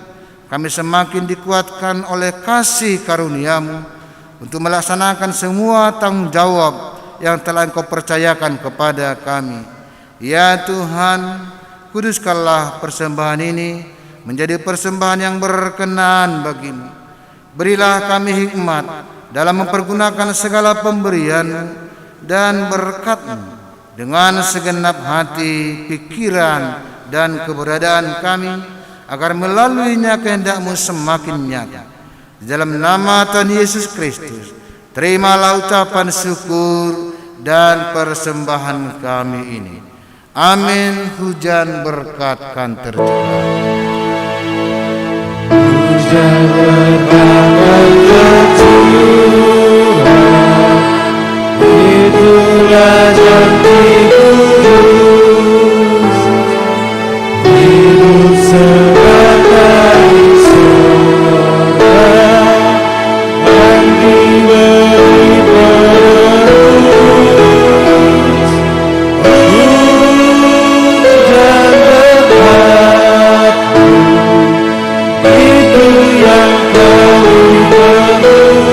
kami semakin dikuatkan oleh kasih karunia-Mu untuk melaksanakan semua tanggung jawab yang telah Engkau percayakan kepada kami. Ya Tuhan, kuduskanlah persembahan ini menjadi persembahan yang berkenan bagi-Mu. Berilah kami hikmat dalam mempergunakan segala pemberian dan berkat-Mu dengan segenap hati, pikiran, dan keberadaan kami, agar melaluinya kehendak-Mu semakin nyata. Di dalam nama Tuhan Yesus Kristus, terimalah ucapan syukur dan persembahan kami ini. Amin. Hujan berkat kan tercurah. Hujan berkat kan tercurah, itulah janji kudus, hidup sebagai surga dan diberi terus. Hujan berkat-Mu, itu yang Kau beri.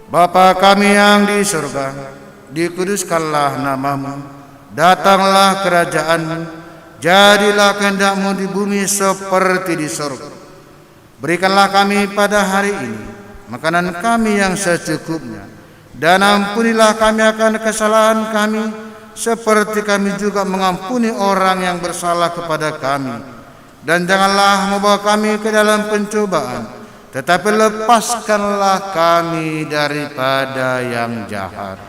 Bapa kami yang di surga, dikuduskanlah nama-Mu, datanglah kerajaan-Mu, jadilah kehendak-Mu di bumi seperti di surga. Berikanlah kami pada hari ini makanan kami yang secukupnya, dan ampunilah kami akan kesalahan kami, seperti kami juga mengampuni orang yang bersalah kepada kami. Dan janganlah membawa kami ke dalam pencobaan, tetapi lepaskanlah kami daripada yang jahat.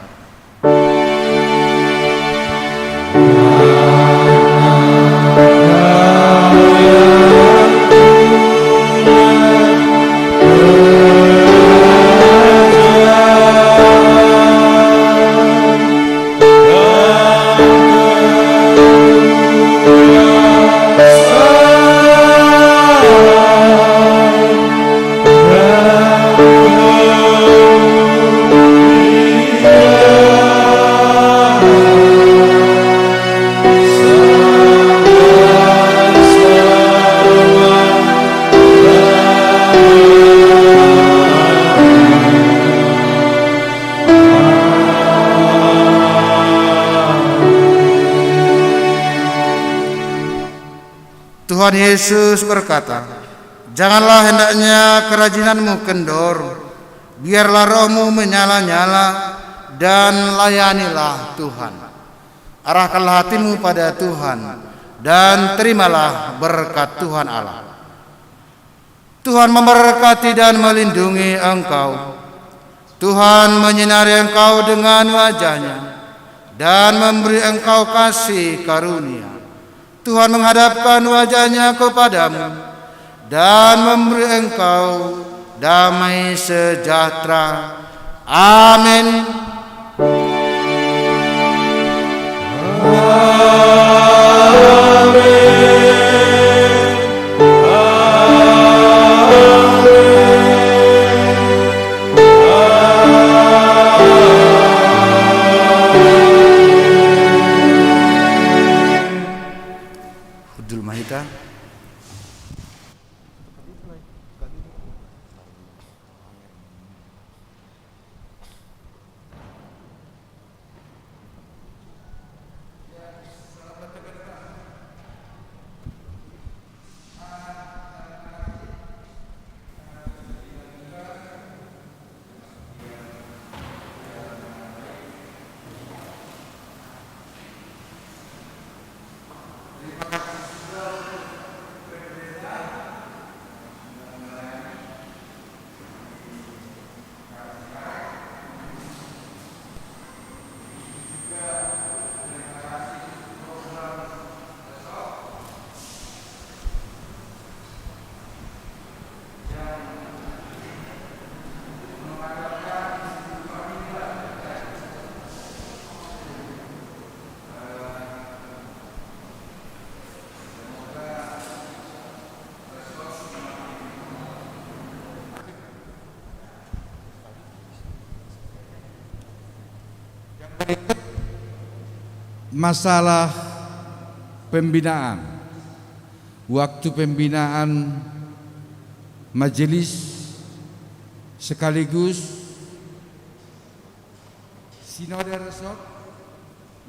Tuhan Yesus berkata, janganlah hendaknya kerajinan-Mu kendor, biarlah roh-Mu menyala-nyala, dan layanilah Tuhan. Arahkanlah hatimu pada Tuhan, dan terimalah berkat Tuhan Allah. Tuhan memberkati dan melindungi engkau. Tuhan menyinari engkau dengan wajah-Nya, dan memberi engkau kasih karunia. Tuhan menghadapkan wajah-Nya kepadamu dan memberi engkau damai sejahtera. Amin. masalah pembinaan, waktu pembinaan majelis sekaligus Sinode Resort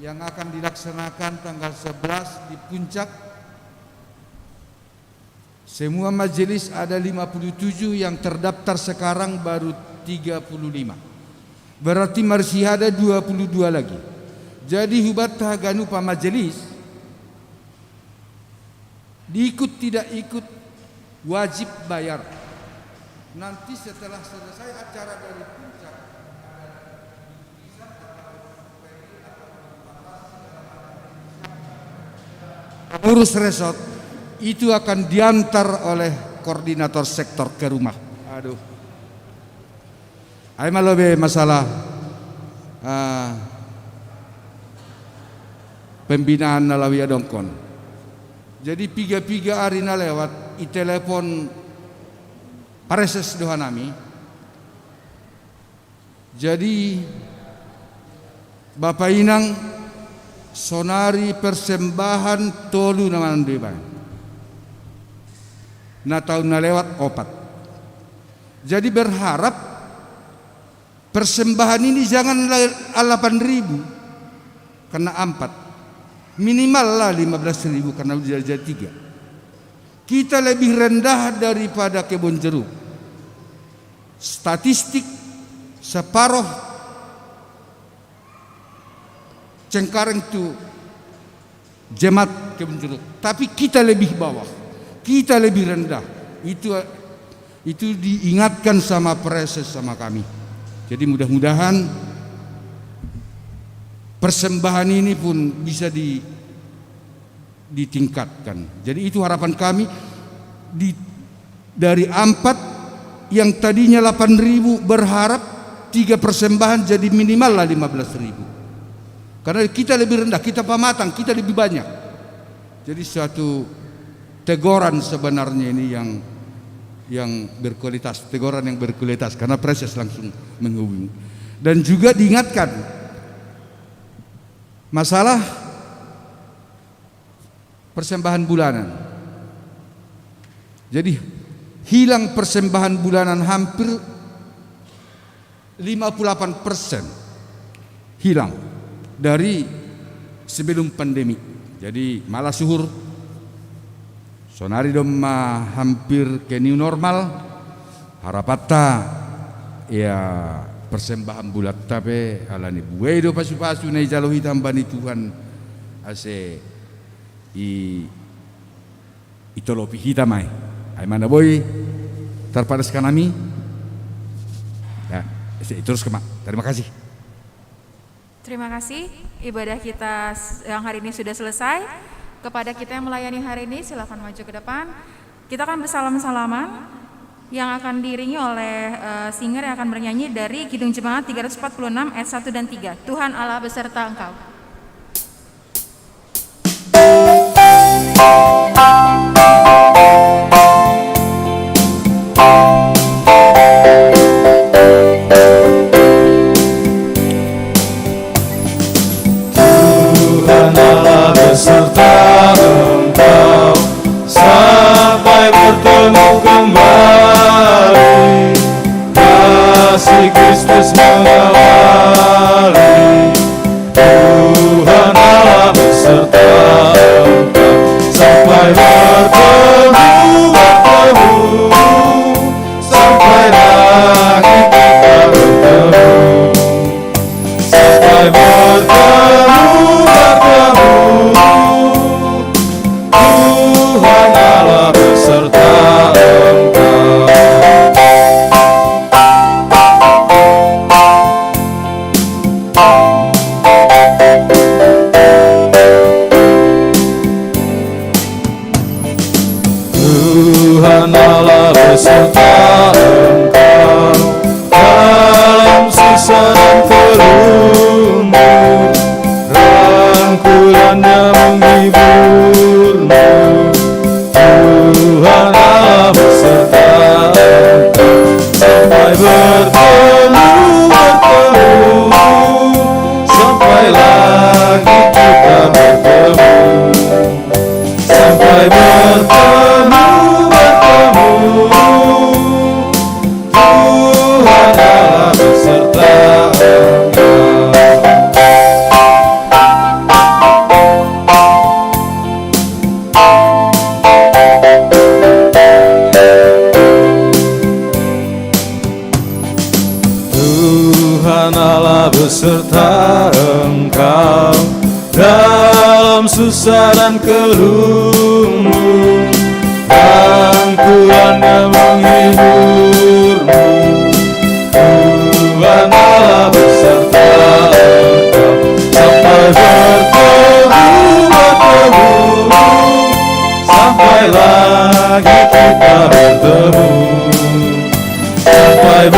yang akan dilaksanakan tanggal 11 di Puncak. Semua majelis ada 57, yang terdaftar sekarang baru 35. Berarti masih ada 22 lagi. Jadi hubat tahaganu pa majelis diikut tidak ikut wajib bayar. Nanti setelah selesai acara dari Puncak pengurus resort itu akan diantar oleh koordinator sektor ke rumah. Aduh, ayo malobe masalah pembinaan nalawi adongkon. Jadi piga-piga hari na lewat i telepon pareses dohanami. Jadi Bapak Inang sonari persembahan tolu naman diba. Na tahun na lewat 4. Jadi berharap persembahan ini jangan 8.000 karena 4. Minimal lah 15.000 karena udah jadi 3. Kita lebih rendah daripada kebun jeruk. Statistik separuh Cengkareng itu jemaat kebun jeruk, tapi kita lebih bawah, kita lebih rendah. Itu diingatkan sama preses sama kami. Jadi mudah-mudahan persembahan ini pun bisa ditingkatkan. Jadi itu harapan kami dari 4 yang tadinya 8.000 berharap 3 persembahan jadi minimal lah 15.000. Karena kita lebih rendah, kita pamatang, kita lebih banyak. Jadi suatu teguran sebenarnya ini yang berkualitas, teguran yang berkualitas karena preses langsung menghubungi. Dan juga diingatkan masalah persembahan bulanan. Jadi hilang persembahan bulanan hampir 58% hilang dari sebelum pandemi. Jadi malah suhur sonari doma hampir ke new normal. Harapata ya persembahan bulat tapi alani buai do pasu-pasu nai jalo hitam bani Tuhan ase itolopi hitam ai mana boy terpadas kanami ya terus kemak. Terima kasih. Terima kasih, ibadah kita yang hari ini sudah selesai. Kepada kita yang melayani hari ini, silakan maju ke depan. Kita akan bersalam-salaman yang akan diiringi oleh singer yang akan bernyanyi dari Kidung Jemaat 346 ayat 1 dan 3. Tuhan Allah beserta engkau. Beserta engkau sampai bertemu kembali, kasih Kristus mengawali. Tuhan Allah beserta engkau sampai bertemu, sampai langit kita bertemu, sampai bertemu. Tuhan Allah beserta engkau. Tuhan Allah beserta engkau dalam susah dan terlumur, rangkulannya menghiburmu. Tuhan Allah beserta engkau sampai bertemu, sampai beserta Engkau dalam susah dan keluhmu, dan Tuhan yang menghiburmu. Tuhan Allah beserta Engkau sampai bertemu, sampai lagi kita bertemu, sampai